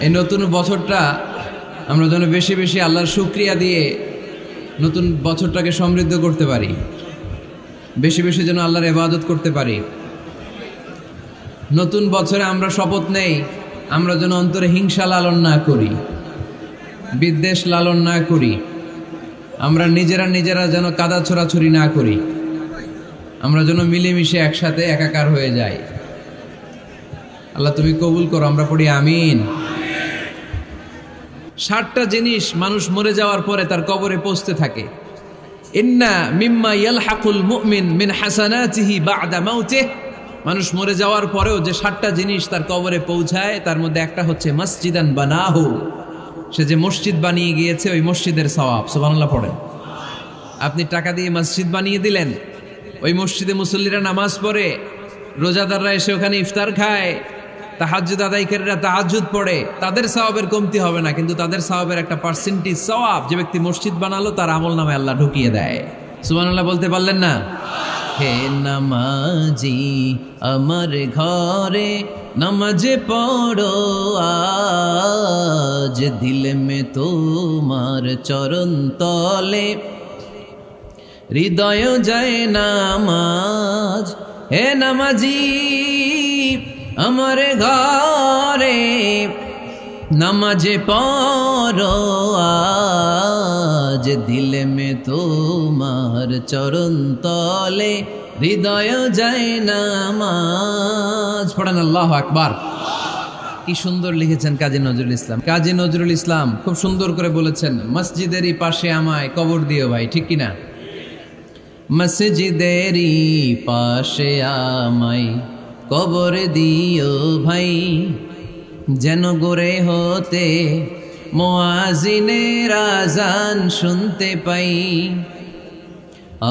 এই নতুন বছরটা আমরা যেন বেশি বেশি আল্লাহর শুকরিয়া দিয়ে নতুন বছরটাকে সমৃদ্ধ করতে পারি, বেশি বেশি যেন আল্লাহর ইবাদত করতে পারি। নতুন বছরে আমরা শপথ নেই, আমরা যেন অন্তরে হিংসা লালন না করি, বিদ্বেষ লালন না করি, আমরা নিজেরা যেন কাদা ছোড়াছুরি না করি, আমরা যেন মিলেমিশে একসাথে একাকার হয়ে যাই। আল্লাহ তুমি কবুল করো, আমরা পড়ি আমিন। 60টা জিনিস মানুষ মরে যাওয়ার পরে তার কবরে পৌঁছতে থাকে। ইন্না মিম্মা ইয়ালহাকুল মুমিন মিন হাসানাতিহি বা'দা মাউতিহি, মানুষ মরে যাওয়ার পরেও যে 60টা জিনিস তার কবরে পৌঁছায় তার মধ্যে একটা হচ্ছে মসজিদান বানাহু, সে যে মসজিদ বানিয়ে গিয়েছে ওই মসজিদের সওয়াব। সুবহানাল্লাহ পড়েন। আপনি টাকা দিয়ে মসজিদ বানিয়ে দিলেন, ওই মসজিদে মুসল্লিরা নামাজ পড়ে, রোজাদাররা এসে ওখানে ইফতার খায়, তাহাজ্জুদ আদায়কারীরা তাহাজ্জুদ পড়ে, তাদের সওয়াবের কমতি হবে না, কিন্তু তাদের সওয়াবের একটা পার্সেন্টেজ সওয়াব যে ব্যক্তি মসজিদ বানালো তার আমলনামায় আল্লাহ ঢুকিয়ে দেয়। সুবহানাল্লাহ বলতে পারলেন না? হে নামাজি আমার ঘরে নামাজ পড়ো আজ, দিল মে তোমার চরণ তলে হৃদয় যায় নামাজ। হে নামাজি আমার ঘরে নামাজ পড়ো আজ, দিল মে তোমার চরণ তলে হৃদয় যায় নামাজ। পড়েন আল্লাহু আকবার। কি সুন্দর লিখেছেন কাজী নজরুল ইসলাম। কাজী নজরুল ইসলাম খুব সুন্দর করে বলেছেন, মসজিদেরই পাশে আমায় কবর দিও ভাই, ঠিক কিনা? মসজিদেরই পাশে আমায় কবর দিও ভাই, যেন গোরে হতে মুয়াজ্জিনের আযান শুনতে পাই।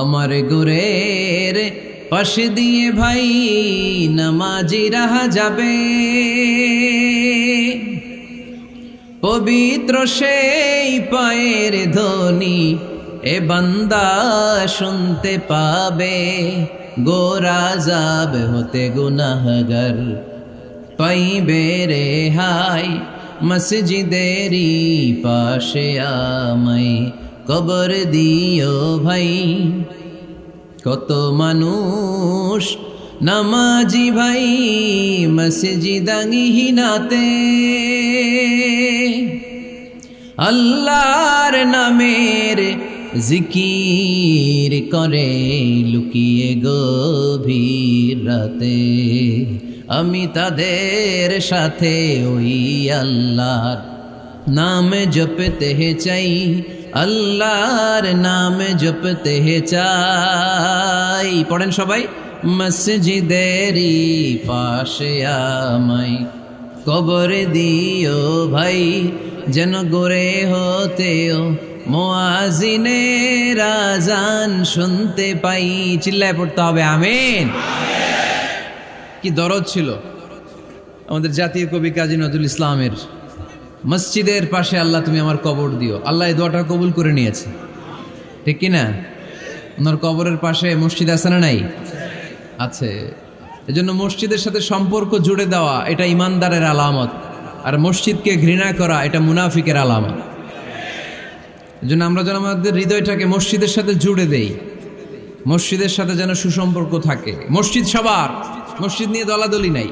আমার গোরের পাশে দিয়ে ভাই নামাজিরা যাবে, পবিত্র সেই পায়ের ধ্বনি এ বান্দা শুনতে পাবে। গোরা যাব হতে গুনাহগার পাইবে রেহাই, মসজিদেরই পাশে আমায় কবর দিও ভাই। কত মানুষ নামাজি ভাই মসজিদাঙ্গিহীনাতে, আল্লাহর নামের জিকির করে লুকিয়ে গভীর রাতে। আমি তাদের সাথে ওই আল্লাহর নাম জপতে চাই, আল্লাহর নাম জপতে চাই। পড়েন সবাই, মসজিদেরই পাশে আমায় কবর দিও ভাই, যেন গোরে হতেও মুয়াজ্জিনের আযান শুনতে পাই। চিল্লায় পড়তে হবে আমিন। কি দরদ ছিল আমাদের জাতীয় কবি কাজী নজরুল ইসলামের, মসজিদের পাশে আল্লাহ তুমি আমার কবর দিও। আল্লাহ এই দোয়াটা কবুল করে নিয়েছে, ঠিক কিনা? ওনার কবরের পাশে মসজিদ আছে না নাই? আছে। এজন্য মসজিদের সাথে সম্পর্ক জুড়ে দেওয়া এটা ইমানদারের আলামত, আর মসজিদকে ঘৃণা করা এটা মুনাফিকের আলামত। এজন্য আমরা যেন আমাদের হৃদয়টাকে মসজিদের সাথে জুড়ে দেই, মসজিদের সাথে যেন সুসম্পর্ক থাকে। মসজিদ সবার, মসজিদ নিয়ে দলাদলি নাই।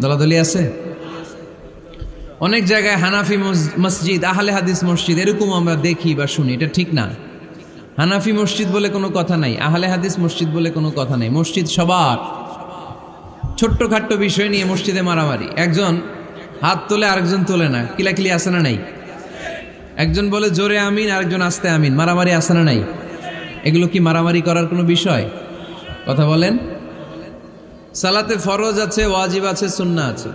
দলাদলি আছে অনেক জায়গায়, হানাফি মসজিদ, আহলে হাদিস মসজিদ এরকম আমরা দেখি বা শুনি, এটা ঠিক না। হানাফি মসজিদ বলে কোনো কথা নাই, আহলে হাদিস মসজিদ বলে কোনো কথা নাই। মসজিদ সবার। ছোট্টখাট্ট বিষয় নিয়ে মসজিদে মারামারি, একজন হাত তোলে আরেকজন তোলে না, কিলাকিলি আছে না নাই? একজন বলে জোরে আমিন, আরেকজন আস্তে আমিন, মারামারি আছে না নাই? এগুলো কি মারামারি করার কোনো বিষয়? কথা বলেন। সালাতে ফরজ আছে, ওয়াজিব আছে, সুন্নাহ আছে।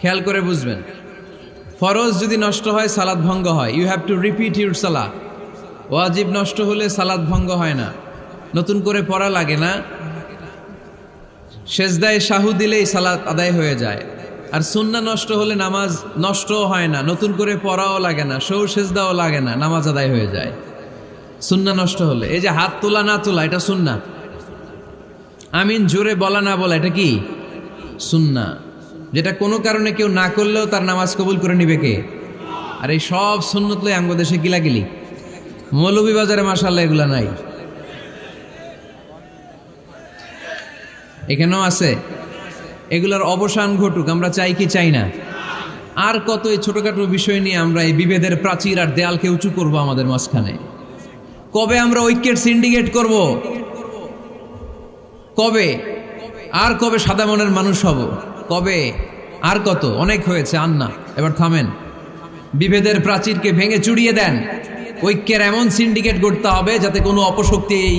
খেয়াল করে বুঝবেন, ফরজ যদি নষ্ট হয় সালাত ভঙ্গ হয়, you have to repeat your সালাত। ওয়াজিব নষ্ট হলে সালাত ভঙ্গ হয় না, নতুন করে পড়া লাগে না, সেজদায় সাহু দিলেই সালাত আদায় হয়ে যায়। আর সুন্নাহ নষ্ট হলে নামাজ নষ্টও হয় না, নতুন করে পড়াও লাগে না, সৌ সেজদাও লাগে না, নামাজ আদায় হয়ে যায় সুন্নাহ নষ্ট হলে। এই যে হাত তোলা না তোলা এটা সুন্নাহ, আমিন জোরে বলা না বলা এটা কি সুন্নাহ। যেটা কোনো কারণে কেউ না করলেও তার নামাজ কবুল করে নিবে কে? আর এই সব সুন্নত লই আমগো দেশে গিলাগিলি। মৌলভীবাজারে মাশাআল্লাহ এগুলা নাই, এখানেও আছে। এগুলার অবসান ঘটুক, আমরা চাই কি চাই না? আর কত এই ছোটখাটো বিষয় নিয়ে আমরা এই বিভেদের প্রাচীর আর দেয়ালকে উঁচু করব আমাদের মাঝখানে? কবে আমরা ঐক্যের সিন্ডিকেট করব? কবে? আর কবে সাদা মনের মানুষ হব? কবে? আর কত? অনেক হয়েছে, আর না, এবার থামেন। বিভেদের প্রাচীরকে ভেঙে চুড়িয়ে দেন। ঐক্যের এমন সিন্ডিকেট গড়তে হবে যাতে কোনো অপশক্তি এই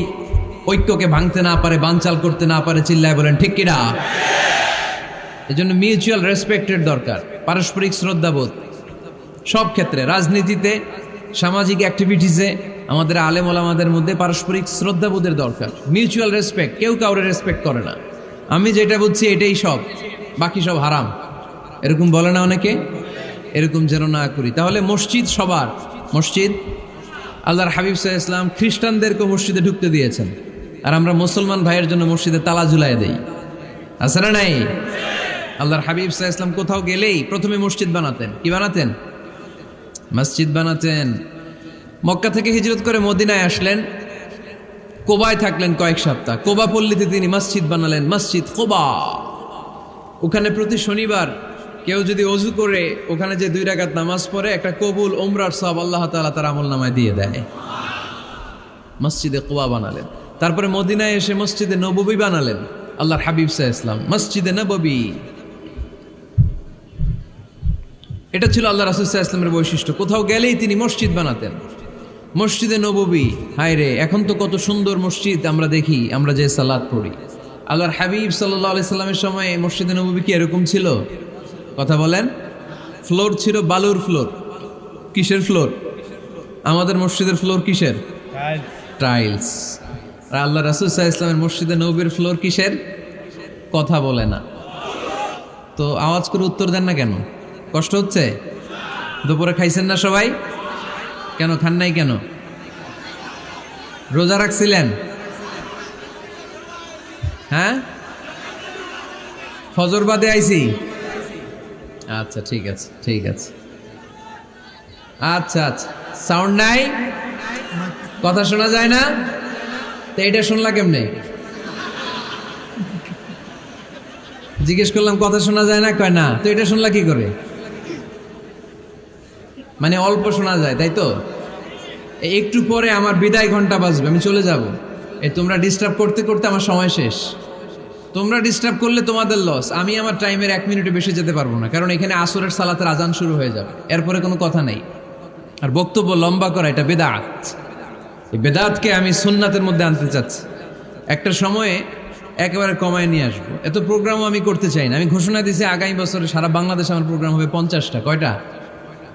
ঐক্যকে ভাঙতে না পারে, বানচাল করতে না পারে। চিল্লায় বলেন ঠিক কিনা? এজন্য মিউচুয়াল রেসপেক্টের দরকার, পারস্পরিক শ্রদ্ধাবোধ সব ক্ষেত্রে, রাজনীতিতে, সামাজিক অ্যাক্টিভিটিসে আমাদের আলেম ওলামাদের মধ্যে পারস্পরিক শ্রদ্ধাবোধের দরকার, মিউচুয়াল রেসপেক্ট। কেউ কাউরে রেসপেক্ট করে না, আমি যেটা বুঝছি এটাই সব, বাকি সব হারাম, এরকম বলে না অনেকে? এরকম যেন না করি। তাহলে মসজিদ সবার, মসজিদ আল্লাহর হাবিব সাল্লাল্লাহু আলাইহি ওয়াসাল্লাম খ্রিস্টানদেরকে মসজিদে ঢুকতে দিয়েছেন, আর আমরা মুসলমান ভাইয়ের জন্য মসজিদে তালা ঝুলাই দেই, আছে না নাই? আল্লাহর হাবিব সাল্লাল্লাহু আলাইহি ওয়াসাল্লাম কোথাও গেলেই প্রথমে মসজিদ বানাতেন। কি বানাতেন? মসজিদ বানাতেন। মক্কা থেকে হিজরত করে মদিনায় আসলেন, কোবায় থাকলেন কয়েক সপ্তাহ। কোবা পল্লীতে তিনি মসজিদ বানালেন, মসজিদ কোবা। ওখানে প্রতি শনিবার কেউ যদি অজু করে ওখানে যে 2 রাকাত নামাজ পড়ে, একটা কবুল উমরার সওয়াব আল্লাহ তাআলা তার আমলনামায় দিয়ে দেয়। মসজিদে কোবা বানালেন। তারপরে মদিনায় এসে মসজিদে নববী বানালেন আল্লাহর হাবিব সাল্লাল্লাহু আলাইহি ওয়াসাল্লাম, মসজিদে নববী। এটা ছিল আল্লাহ রাসূল সাল্লাল্লাহু আলাইহি ওয়াসাল্লামের বৈশিষ্ট্য। কোথাও গেলেই তিনি মসজিদ বানাতেন, মসজিদে নববী। হায় রে, এখন তো কত সুন্দর মসজিদ আমরা দেখি, আমরা যে সালাত পড়ি। আল্লাহর হাবিব সাল্লাল্লাহু আলাইহি সাল্লামের সময় মসজিদে নববী কি এরকম ছিল? কথা বলেন। ফ্লোর ছিল বালুর ফ্লোর। কিসের ফ্লোর? আমাদের মসজিদের ফ্লোর কিসের? টাইলস। আর আল্লাহ রাসূল সাল্লাল্লাহু আলাইহি ওয়াসাল্লামের মসজিদে নববীর ফ্লোর কিসের? কথা বলে না তো, আওয়াজ করে উত্তর দেন না কেন? কষ্ট হচ্ছে? দুপুরে খাইছেন না সবাই? কেন খান নাই কেন? রোজা রাখছিলেন? হ্যাঁ, ফজর বাদে আইছি। আচ্ছা ঠিক আছে, ঠিক আছে। আচ্ছা আচ্ছা, সাউন্ড নাই, কথা শোনা যায় না? তো এটা শুনলা কেমনে? জিজ্ঞেস করলাম কথা শোনা যায় না, কয় না। তো এটা শুনলা কি করে? মানে অল্প শোনা যায়, তাই তো? একটু পরে আমার বিদায় ঘন্টা বাজবে, আমি চলে যাব। এই তোমরা ডিস্টার্ব করতে করতে আমার সময় শেষ। তোমরা ডিস্টার্ব করলে তোমাদের লস। আমি আমার টাইমের 1 মিনিটে বেশি যেতে পারবো না, কারণ এখানে আসরের সালাতের আজান শুরু হয়ে যাবে, এরপরে কোনো কথা নেই। আর বক্তব্য লম্বা করা এটা বেদাত। এই বেদাতকে আমি সুন্নাতের মধ্যে আনতে চাচ্ছি। একটা সময়ে একেবারে কমায় নিয়ে আসবো। এত প্রোগ্রামও আমি করতে চাই না। আমি ঘোষণা দিয়েছি আগামী বছরে সারা বাংলাদেশে আমার প্রোগ্রাম হবে 50টা। কয়টা?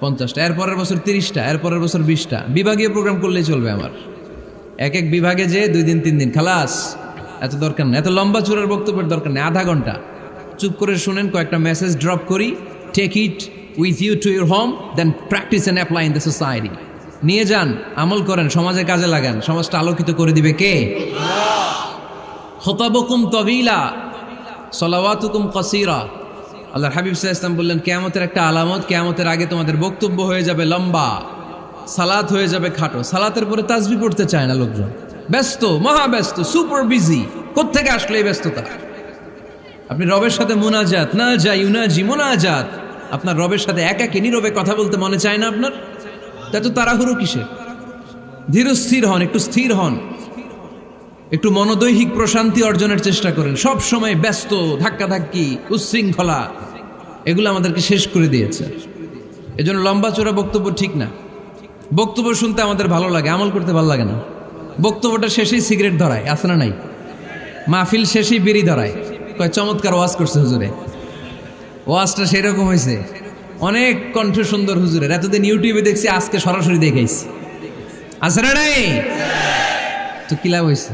50টা। এরপরের বছর 30টা, এরপরের বছর 20টা। বিভাগীয় প্রোগ্রাম করলেই চলবে আমার। এক এক বিভাগে যে 2 দিন 3 দিন খালাস। এত দরকার নেই, এত লম্বা চূড়ার বক্তব্যের দরকার নেই। আধা ঘন্টা চুপ করে শুনেন, কয়েকটা মেসেজ ড্রপ করি, take it with you to your home, then practice and apply in the society. নিয়ে যান, আমল করেন, সমাজে কাজে লাগান। সমাজটা আলোকিত করে দিবে কে? খুতাবুকুম তাবিলা সালাওয়াতুকুম কাসীরা। আল্লাহর হাবিব সাল্লাল্লাহু আলাইহি ওয়াসাল্লাম বললেন, কিয়ামতের একটা আলামত, কিয়ামতের আগে তোমাদের বক্তব্য হয়ে যাবে লম্বা, সালাত হয়ে যাবে খাটো। সালাতের পরে তাসবিহ পড়তে চায় না লোকজন, ব্যস্ত, মহাব্যস্ত, সুপার বিজি। কোত্থেকে আসলে এই ব্যস্ততা? আপনি রবের সাথে মুনাজাত, না যাই ইউনাজি মুনাজাত, আপনার রবের সাথে একাকী নীরবে কথা বলতে মনে চায় না আপনার? তা তো তাড়াহুড়ো কিসের? ধীর স্থির হন, একটু স্থির হন, একটু মনোদৈহিক প্রশান্তি অর্জনের চেষ্টা করেন। সব সময় ব্যস্ত, ধাক্কাধাক্কি, উচ্ছৃঙ্খলা, এগুলো আমাদেরকে শেষ করে দিয়েছে। এজন্য লম্বা চোরা বক্তব্য ঠিক না। বক্তব্য শুনতে আমাদের ভালো লাগে, আমল করতে ভালো লাগে না। বক্তব্যটা শেষেই সিগারেট ধরায়, আছে না নাই? মাহফিল শেষেই বিড়ি ধরায়, কয় চমৎকার ওয়াজ করছে হুজুরে। ওয়াজটা সেরকম হয়েছে, অনেক কণ্ঠ সুন্দর হুজুরের। এতদিন ইউটিউবে দেখছি, আজকে সরাসরি দেখাইছি, আছে না নাই? তো কি লাভ হয়েছে?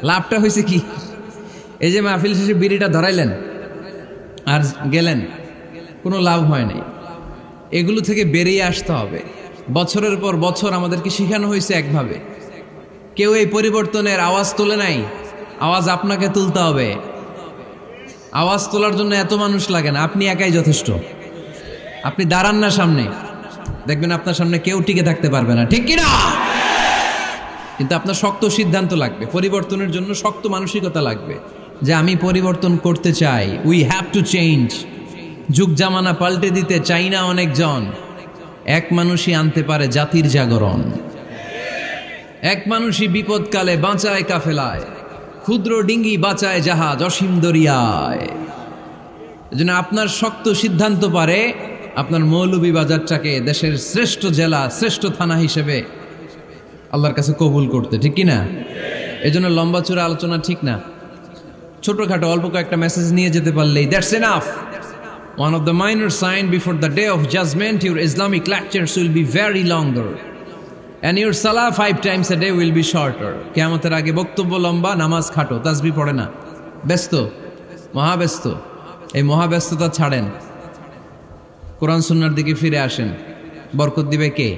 লাভটা হয়েছে কি? এই যে মাহফিল শেষে বিড়িটা ধরাইলেন আর গেলেন, কোনো লাভ হয় নাই। এগুলো থেকে বেরিয়ে আসতে হবে। বছরের পর বছর আমাদেরকে শেখানো হয়েছে একভাবে, কেউ এই পরিবর্তনের আওয়াজ তোলে নাই। আওয়াজ আপনাকে তুলতে হবে। আওয়াজ তোলার জন্য এত মানুষ লাগে না, আপনি একাই যথেষ্ট। আপনি দাঁড়ান না সামনে, দেখবেন আপনার সামনে কেউ টিকে থাকতে পারবে না, ঠিক কিনা? কিন্তু আপনার শক্ত সিদ্ধান্ত লাগবে, পরিবর্তনের জন্য শক্ত মানসিকতা লাগবে যে আমি পরিবর্তন করতে চাই। We have to change. যুগ জামানা পাল্টে দিতে চাই না অনেকজন, এক মানুষই আনতে পারে জাতির জাগরণ। এক মানুষই বিপদকালে বাঁচায় কাফেলায়, ক্ষুদ্র ডিঙ্গি বাঁচায় জাহাজ অসীম দরিয়ায়। এজন্য আপনার শক্ত সিদ্ধান্ত পারে আপনার মৌলভীবাজারটাকে দেশের শ্রেষ্ঠ জেলা, শ্রেষ্ঠ থানা হিসেবে আল্লাহর কাছে কবুল করতে, ঠিক কিনা? এজন্য লম্বা চূড়া আলোচনা ঠিক না, ছোটখাটো অল্প কয়েকটা মেসেজ নিয়ে যেতে পারলেই that's enough. One of the minor sign before the day of judgment, your Islamic lectures will be very longer and your salah 5 times a day will be shorter. কিয়ামতের আগে বক্তব্য লম্বা, নামাজ খাটো, তাসবিহ পড়ে না, ব্যস্ত, মহাব্যস্ত। এই মহাব্যস্ততা ছাড়েন, কোরআন সুন্নাহর দিকে ফিরে আসেন। বরকত দিবে কে?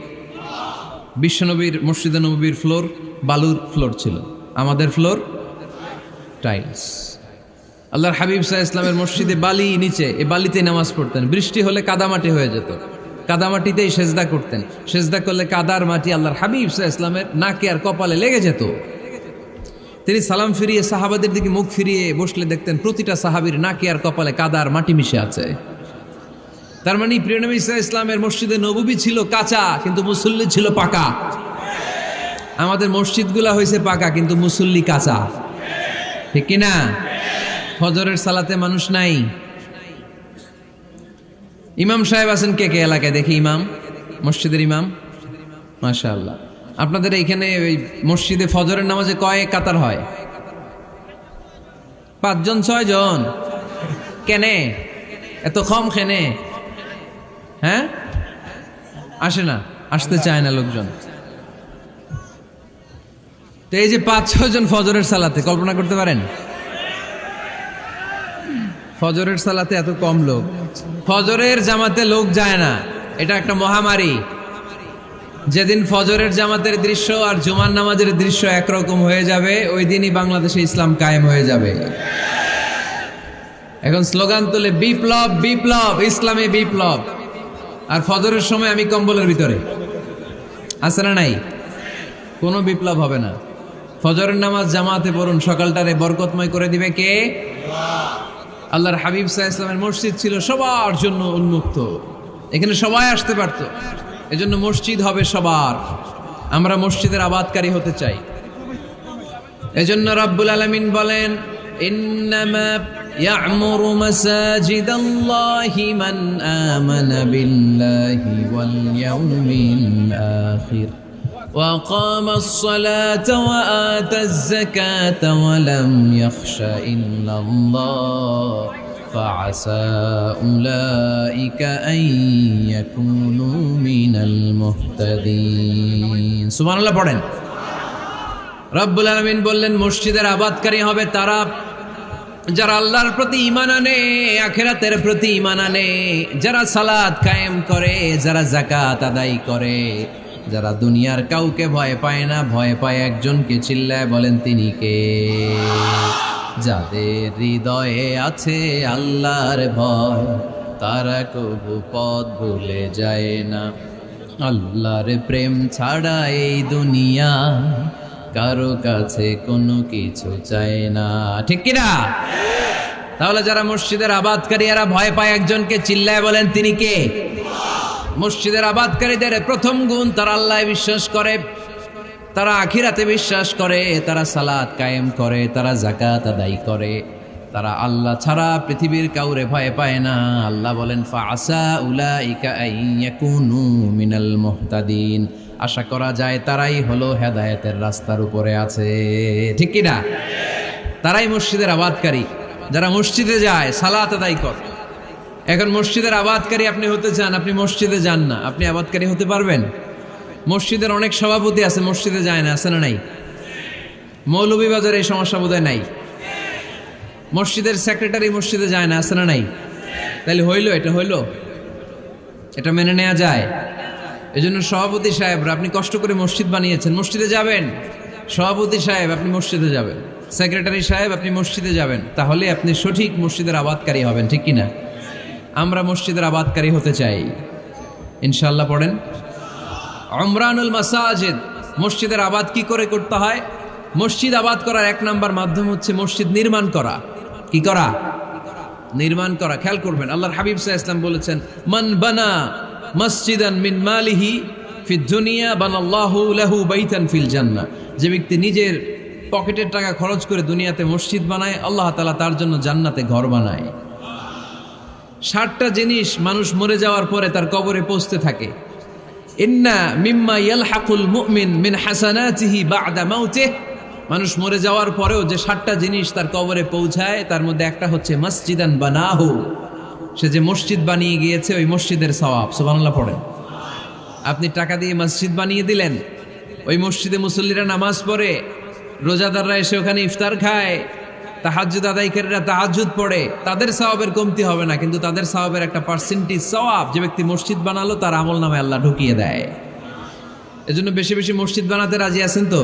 বিশ্বনবীর মসজিদে নববীর ফ্লোর বালুর ফ্লোর ছিল, আমাদের ফ্লোর টাইলস। আল্লাহর হাবিব সাল্লাল্লাহু আলাইহি ওয়াসাল্লামের মসজিদে বালি নিচে, এই বালিতে নামাজ পড়তেন। বৃষ্টি হলে কাদামাটি হয়ে যেত, কাদামাটিতেই সেজদা করতেন। সেজদা করলে কাদার মাটি আল্লাহর হাবিব সাল্লাল্লাহু আলাইহি ওয়াসাল্লামের নাকে আর কপালে লেগে যেত। তিনি সালাম ফিরিয়ে সাহাবাদের দিকে মুখ ফিরিয়ে বসলে দেখতেন প্রতিটা সাহাবীর নাকে আর কপালে কাদার মাটি মিশে আছে। তার মানে প্রিয় নবী সাল্লাল্লাহু আলাইহি ওয়াসাল্লামের মসজিদে নববী ছিল কাঁচা, কিন্তু মুসল্লি ছিল পাকা। আমাদের মসজিদগুলা হয়েছে পাকা, কিন্তু মুসল্লি কাঁচা, ঠিক কিনা? ফজরের সালাতে মানুষ নাই। ইমাম সাহেব আছেন কে কে এলাকায়? দেখি ইমাম, মসজিদের ইমাম, মাশাআল্লাহ। আপনাদের এইখানে ওই মসজিদে ফজরের নামাজে কয় কাতার হয়? 5 জন 6 জন? কেনে এত কম? কেনে? হ্যাঁ, আসে না, আসতে চায় না লোকজন। তো এই যে 5-6 জন ফজরের সালাতে, কল্পনা করতে পারেন ফজরের সালাতে এত কম লোক। ফজরের জামাতে লোক যায় না, এটা একটা মহামারী। যেদিন ফজরের জামাতের দৃশ্য আর জুমার নামাজের দৃশ্য একরকম হয়ে যাবে, ওই দিনই বাংলাদেশে ইসলাম কায়েম হয়ে যাবে। এখন স্লোগান তুলে বিপ্লব বিপ্লব, ইসলামী বিপ্লব। আর ফজরের সময় আমি কম্বলের ভিতরে, আছে না নাই? কোনো বিপ্লব হবে না। ফজরের নামাজ জামাতে পড়ুন, সকালটারে বরকতময় করে দিবে কে? আল্লাহর হাবিব সাল্লাল্লাহু আলাইহি ওয়াসাল্লামের মসজিদ ছিল সবার জন্য উন্মুক্ত, এখানে সবাই আসতে পারত। এজন্য মসজিদ হবে সবার। আমরা মসজিদের আবাদকারী হতে চাই। এজন্য রাব্বুল আলামিন বলেন, ইন্নামা ইয়া'মুরু মাসাজিদাল্লাহি মান আমানা বিল্লাহি ওয়াল ইয়াউমিল আখির ওয়া কামাস সালাতা ওয়া আতাজ যাকাতা ওয়া লাম ইয়াখশা ইল্লাল্লাহ ফাআসা উলাইকা আন ইয়াকুনু মিনাল মুহতাদিন। সুবহানাল্লাহ পড়েন। রব্বুল আলামিন বললেন, মসজিদের আবাদকারী হবে তারা যারা আল্লাহর প্রতি ঈমান আনে, আখিরাতের প্রতি ঈমান আনে, যারা সালাত কায়েম করে, যারা যাকাত আদায় করে, যারা দুনিয়ার কাউকে ভয় পায় না, ভয় পায় একজনকে। চিল্লায় বলেন তিনি কে? যাদের হৃদয়ে আছে আল্লাহর ভয়, তারা কবু পথ ভুলে যায় না। আল্লাহর প্রেম ছাড়া এই দুনিয়া কারো কাছে কোনো কিছু চায় না, ঠিক কিনা? তাহলে যারা মসজিদের আবাদকারী, এরা ভয় পায় একজনকে। চিল্লায় বলেন তিনি কে? মসজিদের আবাদকারীদের প্রথম গুণ, তারা আল্লাহয় বিশ্বাস করে, তারা আখিরাতে বিশ্বাস করে, তারা সালাত কায়েম করে, তারা যাকাত আদায় করে, তারা আল্লাহ ছাড়া পৃথিবীর কাউরে ভয় পায় না। আল্লাহ বলেন, ফাআসা উলাইকা আন ইয়াকুনু মিনাল মুহতাদিন। আশা করা যায় তারাই হলো হেদায়েতের রাস্তার উপরে আছে, ঠিক কি না? তারাই মসজিদের আবাদকারী, যারা মসজিদে যায়, সালাত আদায় করে। এখন মসজিদের আবাদকারী আপনি হতে চান, আপনি মসজিদে যান না, আপনি আবাদকারী হতে পারবেন? মসজিদের অনেক সভাপতি আছে, মসজিদে যায় না, আছে না নাই? মৌলভীবাজারে এই সমস্যা বোধহয় নাই। মসজিদের সেক্রেটারি মসজিদে যায় না, আছে না নাই? তাহলে হইল, এটা হইল, এটা মেনে নেওয়া যায়? এজন্য সভাপতি সাহেবরা, আপনি কষ্ট করে মসজিদ বানিয়েছেন, মসজিদে যাবেন। সভাপতি সাহেব, আপনি মসজিদে যাবেন। সেক্রেটারি সাহেব আপনি মসজিদে যাবেন, তাহলে আপনি সঠিক মসজিদের আবাদকারী হবেন, ঠিক কিনা? আমরা মসজিদের আবাদকারী হতে চাই ইনশাআল্লাহ। পড়েন উমরানুল মাসাজিদ। মসজিদের আবাদ কি করে করতে হয়? মসজিদ আবাদ করার এক নাম্বার মাধ্যম হচ্ছে মসজিদ নির্মাণ করা। কি করা? নির্মাণ করা। খেয়াল করবেন, আল্লাহর হাবিব সাল্লাল্লাহু আলাইহি ওয়াসাল্লাম বলেছেন, মান বানা মসজিদান মিন মালিহি ফিদ দুনিয়া বানাল্লাহু লাহু বাইতান ফিল জান্নাহ। যে ব্যক্তি নিজের পকেটের টাকা খরচ করে দুনিয়াতে মসজিদ বানায়, আল্লাহ তাআলা তার জন্য জান্নাতে ঘর বানায়। 60টা জিনিস মানুষ মরে যাওয়ার পরে তার কবরে পৌঁছতে থাকে। ইন্না মিম্মা ইয়ালহাকুল মুমিন মিন হাসানাতিহি বা'দা মাউতিহি। মানুষ মরে যাওয়ার পরেও যে 60টা জিনিস তার কবরে পৌঁছায়, তার মধ্যে একটা হচ্ছে মসজিদান বানাহু। সে যে মসজিদ বানিয়ে গিয়েছে, ওই মসজিদের সওয়াব। সুবহানাল্লাহ পড়েন। আপনি টাকা দিয়ে মসজিদ বানিয়ে দিলেন, ওই মসজিদে মুসল্লিরা নামাজ পড়ে, রোজাদাররা এসে ওখানে ইফতার খায়, তাহাজ্জুদ আদায়কারীরা তাহাজ্জুদ পড়ে, তাদের সওয়াবের কমতি হবে না, কিন্তু তাদের সওয়াবের একটা পার্সেন্টেজ সওয়াব যে ব্যক্তি মসজিদ বানালো তার আমল নামে আল্লাহ ঢুকিয়ে দেয়। এজন্য বেশি বেশি মসজিদ বানাতে রাজি আছেন তো?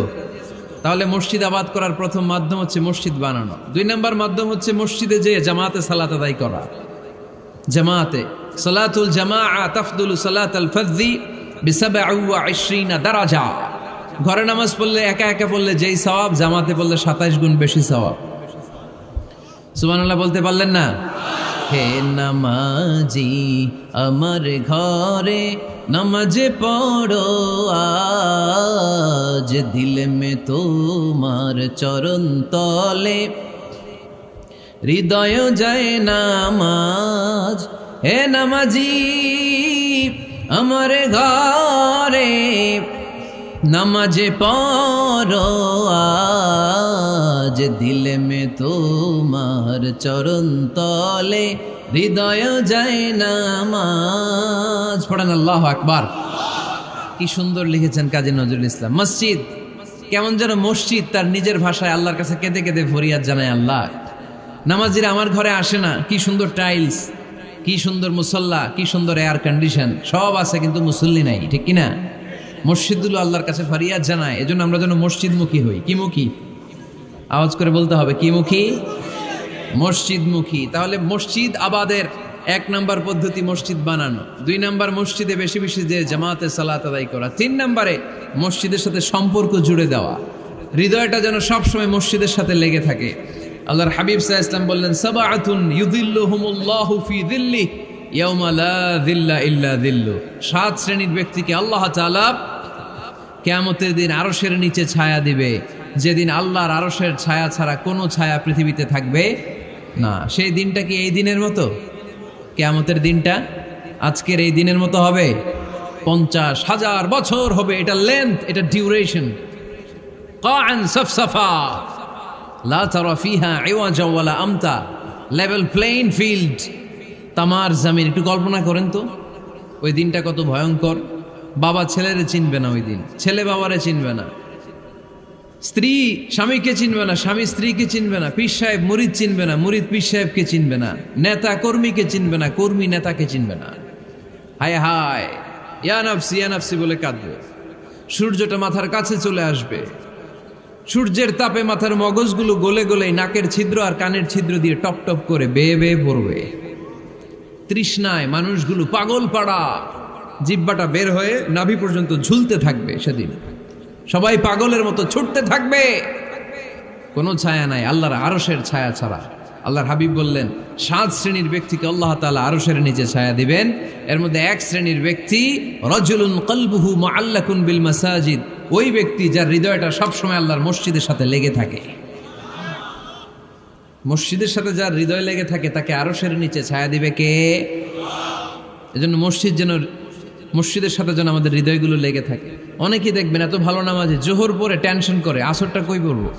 তাহলে মসজিদ আবাদ করার প্রথম মাধ্যম হচ্ছে মসজিদ বানানো। 2 নম্বর মাধ্যম হচ্ছে মসজিদে যে জামাতে সালাত আদায় করা। জামাতে সালাতুল জামাআ তাফদুলু সালাতাল ফাযযি বি27 দারাজা। ঘরে নামাজ পড়লে একা একা পড়লে যেই সওয়াব, জামাতে পড়লে 27 গুণ বেশি সওয়াব। সুবহানাল্লাহ বলতে পারলেন না? হে নামাজি আমার ঘরে নামাজে পড়ো আজ, দিলে মে তোমার চরণ তলে হৃদয় যায় নামাজ। হে নামাজি আমার ঘরে নামাজে পড়ো আজ, দিলে মে তোমার চরণ তলে হৃদয় যায় নামাজ। পড়েন আল্লাহু আকবার। কি সুন্দর লিখেছেন কাজী নজরুল ইসলাম। মসজিদ কেমন যেন মসজিদ তার নিজের ভাষায় আল্লাহর কাছে কেঁদে কেঁদে ফরিয়াদ জানায়, আল্লাহ নামাজিরা আমার ঘরে আসে না, কি সুন্দর টাইলস, কি সুন্দর মুসল্লা, কি সুন্দর এয়ার কন্ডিশন, সব আছে কিন্তু মুসল্লি নাই, ঠিক কিনা? মসজিদগুলো আল্লাহর কাছে ফরিয়াদ জানায়। এজন্য আমরা যেন মসজিদমুখী হই। কি মুখী? আওয়াজ করে বলতে হবে, কি মুখী? মসজিদমুখী। তাহলে মসজিদ আবাদের 1 নাম্বার পদ্ধতি মসজিদ বানানো। 2 নাম্বার মসজিদে বেশি বেশি যে জামাতে সালাত আদায় করা। 3 নাম্বারে মসজিদের সাথে সম্পর্ক জুড়ে দেওয়া, হৃদয়টা যেন সবসময় মসজিদের সাথে লেগে থাকে। আল্লাহর হাবিব সাল্লাল্লাহু আলাইহি ওয়াসাল্লাম বললেন, সাবআতুন ইউযিল্লুহুমুল্লাহু ফি যিল্লিহি ইয়াউমা লা যিল্লা ইল্লা যিল্লু। 7 শ্রেণীর ব্যক্তিকে আল্লাহ তাআলা কিয়ামতের দিন আরশের নিচে ছায়া দিবে, যেদিন আল্লাহর আরশের ছায়া ছাড়া কোনো ছায়া পৃথিবীতে থাকবে না। সেই দিনটা কি এই দিনের মতো? কিয়ামতের দিনটা আজকের এই দিনের মতো হবে? 50,000 বছর হবে। এটা লেন্থ, এটা ডিউরেশন। কাআন সাফসাফা লা তারা ফিহা ইওয়াজা ওয়ালা আমতা। লেভেল প্লেইং ফিল্ড, তামার জমিন। একটু কল্পনা করেন তো ওই দিনটা কত ভয়ঙ্কর। বাবা ছেলেরে চিনবে না ওই দিন, ছেলে বাবারে চিনবে না, স্ত্রী স্বামীকে চিনবে না, স্বামী স্ত্রীকে চিনবে না, পীর সাহেব মুরিদ চিনবে না, মুরিদ পীর সাহেবকে চিনবে না, নেতা কর্মীকে চিনবে না, কর্মী নেতাকে চিনবে না। হায় হায়, ইয়া নাফসি ইয়া নাফসি বলে কাঁদবে। সূর্যটা মাথার কাছে চলে আসবে, সূর্যের তাপে মাথার মগজগুলো গলে গলে নাকের ছিদ্র আর কানের ছিদ্র দিয়ে টপ টপ করে বেয়ে বেয়ে পড়বে। তৃষ্ণায় মানুষগুলো পাগল পাড়া, জিহ্বাটা বের হয়ে নাভি পর্যন্ত ঝুলতে থাকবে। সেদিন সবাই পাগলের মতো ছুটতে থাকবে, কোনো ছায়া নাই আল্লাহর আরশের ছায়া ছাড়া। আল্লাহর হাবিব বললেন, 7 শ্রেণীর ব্যক্তিকে আল্লাহ তাআলা আরশের নিচে ছায়া দিবেন। এর মধ্যে 1 শ্রেণীর ব্যক্তি রাজুলুন কলবুহু মুআল্লাকুন বিল মাসাজিদ। ওই ব্যক্তি যার হৃদয়টা সবসময় আল্লাহর মসজিদের সাথে লেগে থাকে। মসজিদের সাথে যার হৃদয় লেগে থাকে তাকে আরশের নিচে ছায়া দিবে কে? এজন্য মসজিদের সাথে যেন আমাদের হৃদয়গুলো লেগে থাকে। অনেকেই দেখবেন এত ভালো নামাজে, জোহর পরে টেনশন করে আসরটা কই পড়বো,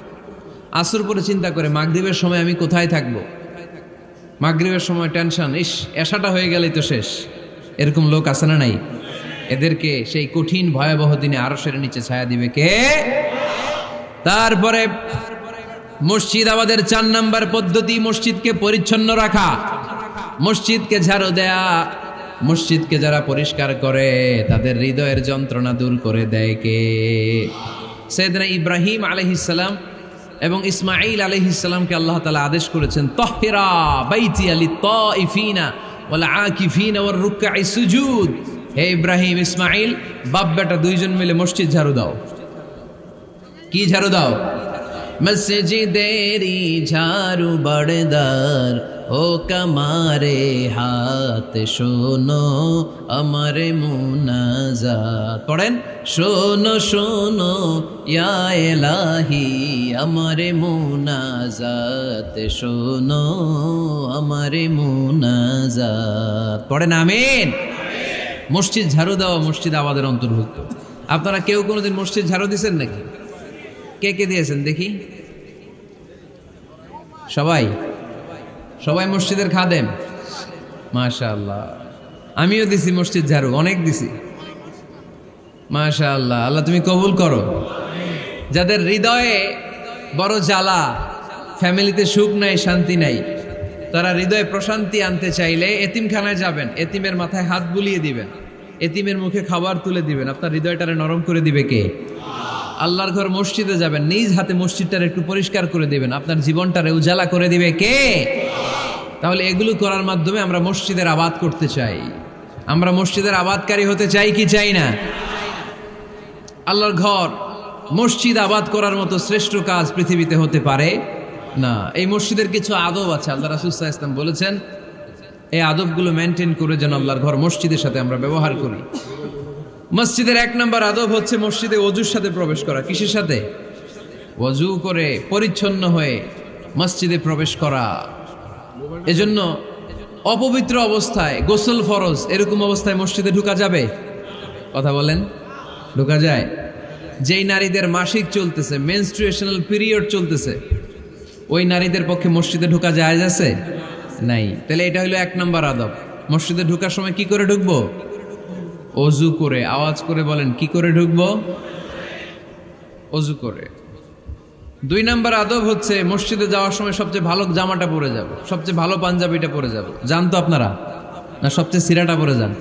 আসর পরে চিন্তা করে মাগরিবের সময় আমি কোথায় থাকবো, মাগরিবের সময় টেনশন, ইস এশাটা হয়ে গেলেই তো শেষ। এরকম লোক আছে না নাই? এদেরকে সেই কঠিন ভয়াবহ দিনে আরশের নিচে ছায়া দিবে কে? তারপরে মসজিদ আমাদের 4 নাম্বার পদ্ধতি, মসজিদকে পরিচ্ছন্ন রাখা, মসজিদকে ঝাড়ু দেয়া। মসজিদকে যারা পরিষ্কার করে তাদের হৃদয়ের যন্ত্রণা দূর করে দেয় কে? সাইয়েদনা ইব্রাহিম আলাইহিস সালাম এবং ইসমাঈল আলাইহিস সালামকে আল্লাহ তাআলা আদেশ করেছেন তাহহিরা বাইতিয়া লিত্তাইফিনা ওয়াল আকিফিনা ওয়ার রুকআই সুজুদ। হে ইব্রাহিম, ইসমাঈল, বাপ বেটা দুইজন মিলে মসজিদ ঝাড়ু দাও। কি ঝাড়ু দাও? মসজিদেরি ঝাড়ু বড়দার ও কামারে হাত শোনো আমারে মুনাজাত। পড়েন, শোনো শোনো ইয়া ইলাহি আমারে মুনাজাত, শোনো আমারে মুনাজাত। পড়েন আমিন। মসজিদ ঝাড়ু দেওয়া মসজিদ আবাদের অন্তর্ভুক্ত। আপনারা কেউ কোনোদিন মসজিদ ঝাড়ু দিয়েছেন নাকি? কে কে দিয়েছেন দেখি? সবাই? সবাই মসজিদের খাদেম? মাশাআল্লাহ। আমিও দিছি মসজিদ ঝাড়ু, অনেক দিছি। মাশাআল্লাহ, আল্লাহ তুমি কবুল করো। যাদের হৃদয়ে বড় জ্বালা, ফ্যামিলিতে সুখ নাই, শান্তি নাই, তারা হৃদয়ে প্রশান্তি আনতে চাইলে এতিমখানায় যাবেন, এতিমের মাথায় হাত বুলিয়ে দিবেন, এতিমের মুখে খাবার তুলে দিবেন। আপনার হৃদয়টারে নরম করে দিবে কে? আল্লাহর ঘর মসজিদে যাবেন, নিজ হাতে মসজিদটারে একটু পরিষ্কার করে দিবেন, আপনার জীবনটারে উজালা করে দিবে কে? তাহলে এগুলো করার মাধ্যমে আমরা মসজিদের আবাদ করতে চাই। আমরা মসজিদের আবাদকারী হতে চাই কি চাই না? আল্লাহর ঘর মসজিদ আবাদ করার মতো শ্রেষ্ঠ কাজ পৃথিবীতে হতে পারে না। এই মসজিদের কিছু আদব আছে, আল্লাহ রাসূল সাল্লাল্লাহু আলাইহি ওয়াসাল্লাম বলেছেন এই আদবগুলো মেনটেন করে যেন আল্লাহর ঘর মসজিদের সাথে আমরা ব্যবহার করি। মসজিদের 1 নম্বর আদব হচ্ছে মসজিদে ওযুর সাথে প্রবেশ করা। কিসের সাথে? ওযু করে পরিচ্ছন্ন হয়ে মসজিদে প্রবেশ করা। এজন্য অপবিত্র অবস্থায় গোসল ফরজ, এরকম অবস্থায় মসজিদে ঢোকা যাবে? কথা বলেন, ঢোকা যায়? যেই নারীদের মাসিক চলতেছে, মেনস্ট্রুয়েশনাল পিরিয়ড চলতেছে, ওই নারীদের পক্ষে মসজিদে ঢোকা জায়েজ আছে? নাই। তাহলে এটা হলো 1 নম্বর আদব। মসজিদে ঢোকার সময় কি করে ঢুকবো? ওযু করে। আওয়াজ করে বলেন, কি করে ঢুকবো? ওযু করে। 2 নম্বর আদব হচ্ছে মসজিদে যাওয়ার সময় সবচেয়ে ভালো জামাটা পরে যাব, সবচেয়ে ভালো পাঞ্জাবিটা পরে যাব। জান তো আপনারা? না সবচেয়ে সিরাটা পরে যান?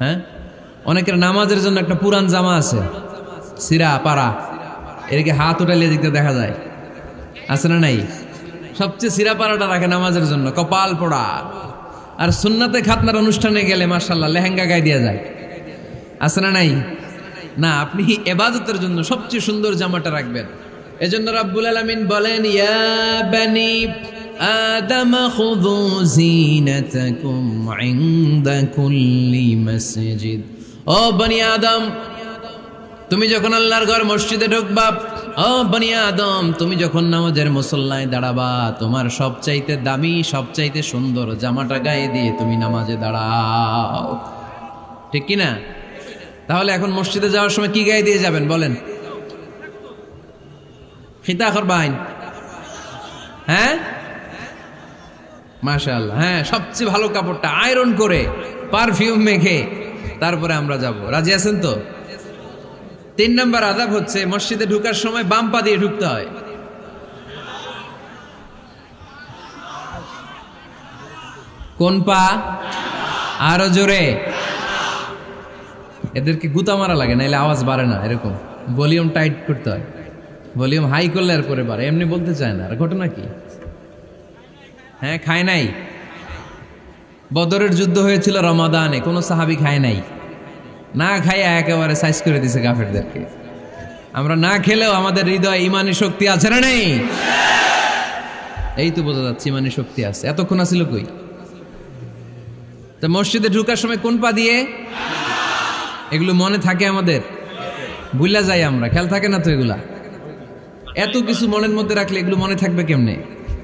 হ্যাঁ, অনেকের নামাজের জন্য একটা পুরান জামা আছে, সিরা পাড়া, এদিকে হাত উঠাইলে দিতে দেখা যায়, আছে না নাই? সবচেয়ে সিরা পাড়াটা রাখে নামাজের জন্য, কপাল পোড়া। আর সুন্নাতে খাতনার অনুষ্ঠানে গেলে মাশাআল্লাহ লেহেঙ্গা গায়ে দেওয়া যায়, আছে না নাই? না, আপনি ইবাদতের জন্য সবচেয়ে সুন্দর জামাটা রাখবেন। এজন্য রাব্বুল আলামিন বলেন, ইয়া বানি আদম খুযু জিনাতাকুম ইনদা কুল্লি মসজিদ। ও বনি আদম, তুমি যখন আল্লাহর ঘর মসজিদে ঢুকবা, ও বনি আদম, তুমি যখন নামাজের মুসল্লায় দাঁড়াবা, তোমার সবচাইতে দামি, সবচাইতে সুন্দর জামাটা গায়ে দিয়ে তুমি নামাজে দাঁড়াও। ঠিক কি না? তাহলে এখন মসজিদে যাওয়ার সময় কি গায়ে দিয়ে যাবেন বলেন? খিতা করবাইন? হ্যাঁ, মাশাআল্লাহ। হ্যাঁ, সবচেয়ে ভালো কাপড়টা আয়রন করে পারফিউম মেখে তারপরে আমরা যাব। রাজি আছেন তো? 3 নম্বর আদব হচ্ছে মসজিদে ঢোকার সময় বাম পা দিয়ে ঢুকতে হয়। কোন পা? আরো জোরে। এদেরকে গুতা মারা লাগে, নাইলে আওয়াজ বাড়ে না। এরকম ভলিউম টাইট করতে হয়, ভলিউম হাই করলে আর পরে বাড়ে। এমনি বলতে চায় না। আর ঘটনা কি? হ্যাঁ, খায় নাই। বদরের যুদ্ধ হয়েছিল রমাদানে, কোনো সাহাবী খায় নাই। না খাইয়া একেবারে সাইজ করে দিছে কাফেরদেরকে। আমরা না খেলেও আমাদের হৃদয়ে ইমানি শক্তি আছে না নেই? এই তো বোঝা যাচ্ছে ইমানি শক্তি আছে। এতক্ষণ আছিল কই? তো মসজিদে ঢোকার সময় কোন পা দিয়ে? এগুলো মনে থাকে আমাদের? ভুলা যাই আমরা, খেয়াল থাকে না তো এগুলা। এত কিছু মনের মধ্যে রাখলে এগুলো মনে থাকবে কেমনে?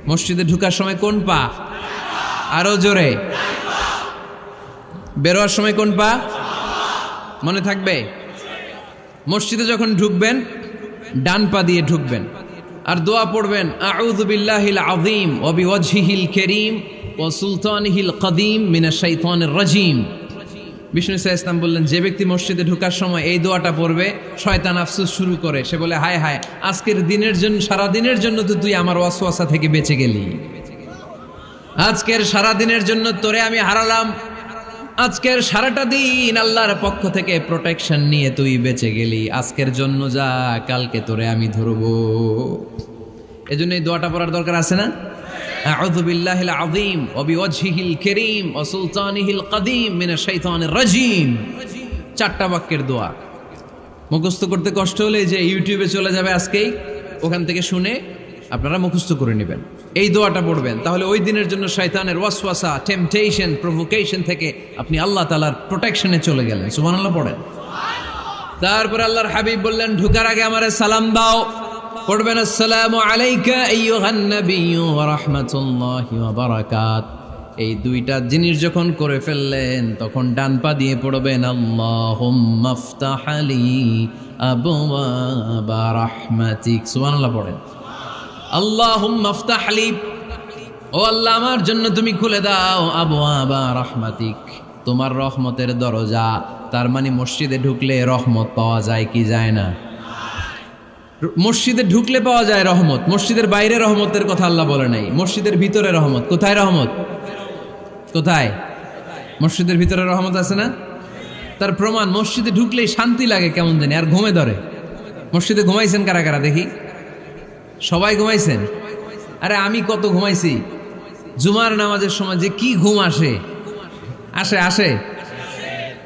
মসজিদে ঢোকার সময় কোন পা? আরো জোরে। বেরোয়ার সময় কোন পা? মনে থাকবে? মসজিদে যখন ঢুকবেন ডান পা দিয়ে ঢুকবেন, আর দোয়া পড়বেন, আউযু বিল্লাহিল আযীম ওয়া বিওয়াজহিল কারীম ওয়া সুলতানিহিল কদীম মিনাশ শাইতানির রাজীম। বিষ্ণু সাল্লাল্লাহু আলাইহি ওয়াসাল্লাম বললেন, যে ব্যক্তি মসজিদে ঢোকার সময় এই দোয়াটা পড়বে, শয়তান আফসোস শুরু করে। সে বলে, হায় হায়, আজকের দিনের জন্য, সারা দিনের জন্য তো তুই আমার ওয়াসওয়াসা থেকে বেঁচে গেলি। আজকের সারা দিনের জন্য তোরে আমি হারালাম। আজকের সারাটা দিন আল্লাহর পক্ষ থেকে প্রোটেকশন নিয়ে তুই বেঁচে গেলি। আজকের জন্য যা, কালকে তোরে আমি ধরবো। এজন্য এই দোয়াটা পড়ার দরকার আছে না? আউযু বিল্লাহিল আযীম ওয়া বিওয়াজহিল কারীম ওয়া সুলতানিহিল কাদীম মিনাশ শাইতানির রাজীম। 4টা বাক্যের দোয়া। মুখস্থ করতে কষ্ট হলে যে ইউটিউবে চলে যাবে আজকেই, ওখান থেকে শুনে আপনারা মুখস্থ করে নেবেন, এই দোয়াটা পড়বেন। তাহলে ওই দিনের জন্য শয়তানের ওয়াসওয়াসা, টেম্পটেশন, প্রভোকেশন থেকে আপনি আল্লাহ তাআলার প্রোটেকশনে চলে গেলেন। সুবহানাল্লাহ পড়েন। তারপর আল্লাহর হাবিব বললেন, ঢোকার আগে আমারে সালাম দাও। পড়বেন, আসসালামু আলাইকা আইয়ুহান নাবিয়্যু ওয়া রাহমাতুল্লাহি ওয়া বারাকাত। এই 2টা জিনিস যখন করে ফেললেন, তখন ডান পা দিয়ে পড়বেন, আল্লাহুম্মা আফতাহ লি আবওয়াবা রাহমাতিক। সুবহানাল্লাহ পড়েন। আল্লাহুম্মা আফতাহ লি, ও আল্লাহ আমার জন্য তুমি খুলে দাও আবওয়াবা রাহমাতিক, তোমার রহমতের দরজা। তার মানে মসজিদে ঢুকলে রহমত পাওয়া যায় কি যায় না? মসজিদে ঢুকলে পাওয়া যায় রহমত। মসজিদের বাইরে রহমতের কথা আল্লাহ বলে নাই, মসজিদের ভিতরে রহমত। কোথায় রহমত? কোথায়? মসজিদের ভিতরে রহমত আছে না? তার প্রমাণ, মসজিদে ঢুকলেই শান্তি লাগে কেমন জানি, আর ঘুমে ধরে। মসজিদে ঘুমাইছেন কারা কারা দেখি? সবাই ঘুমাইছেন? আরে আমি কত ঘুমাইছি। জুমার নামাজের সময় যে কি ঘুম আসে, আসে আসে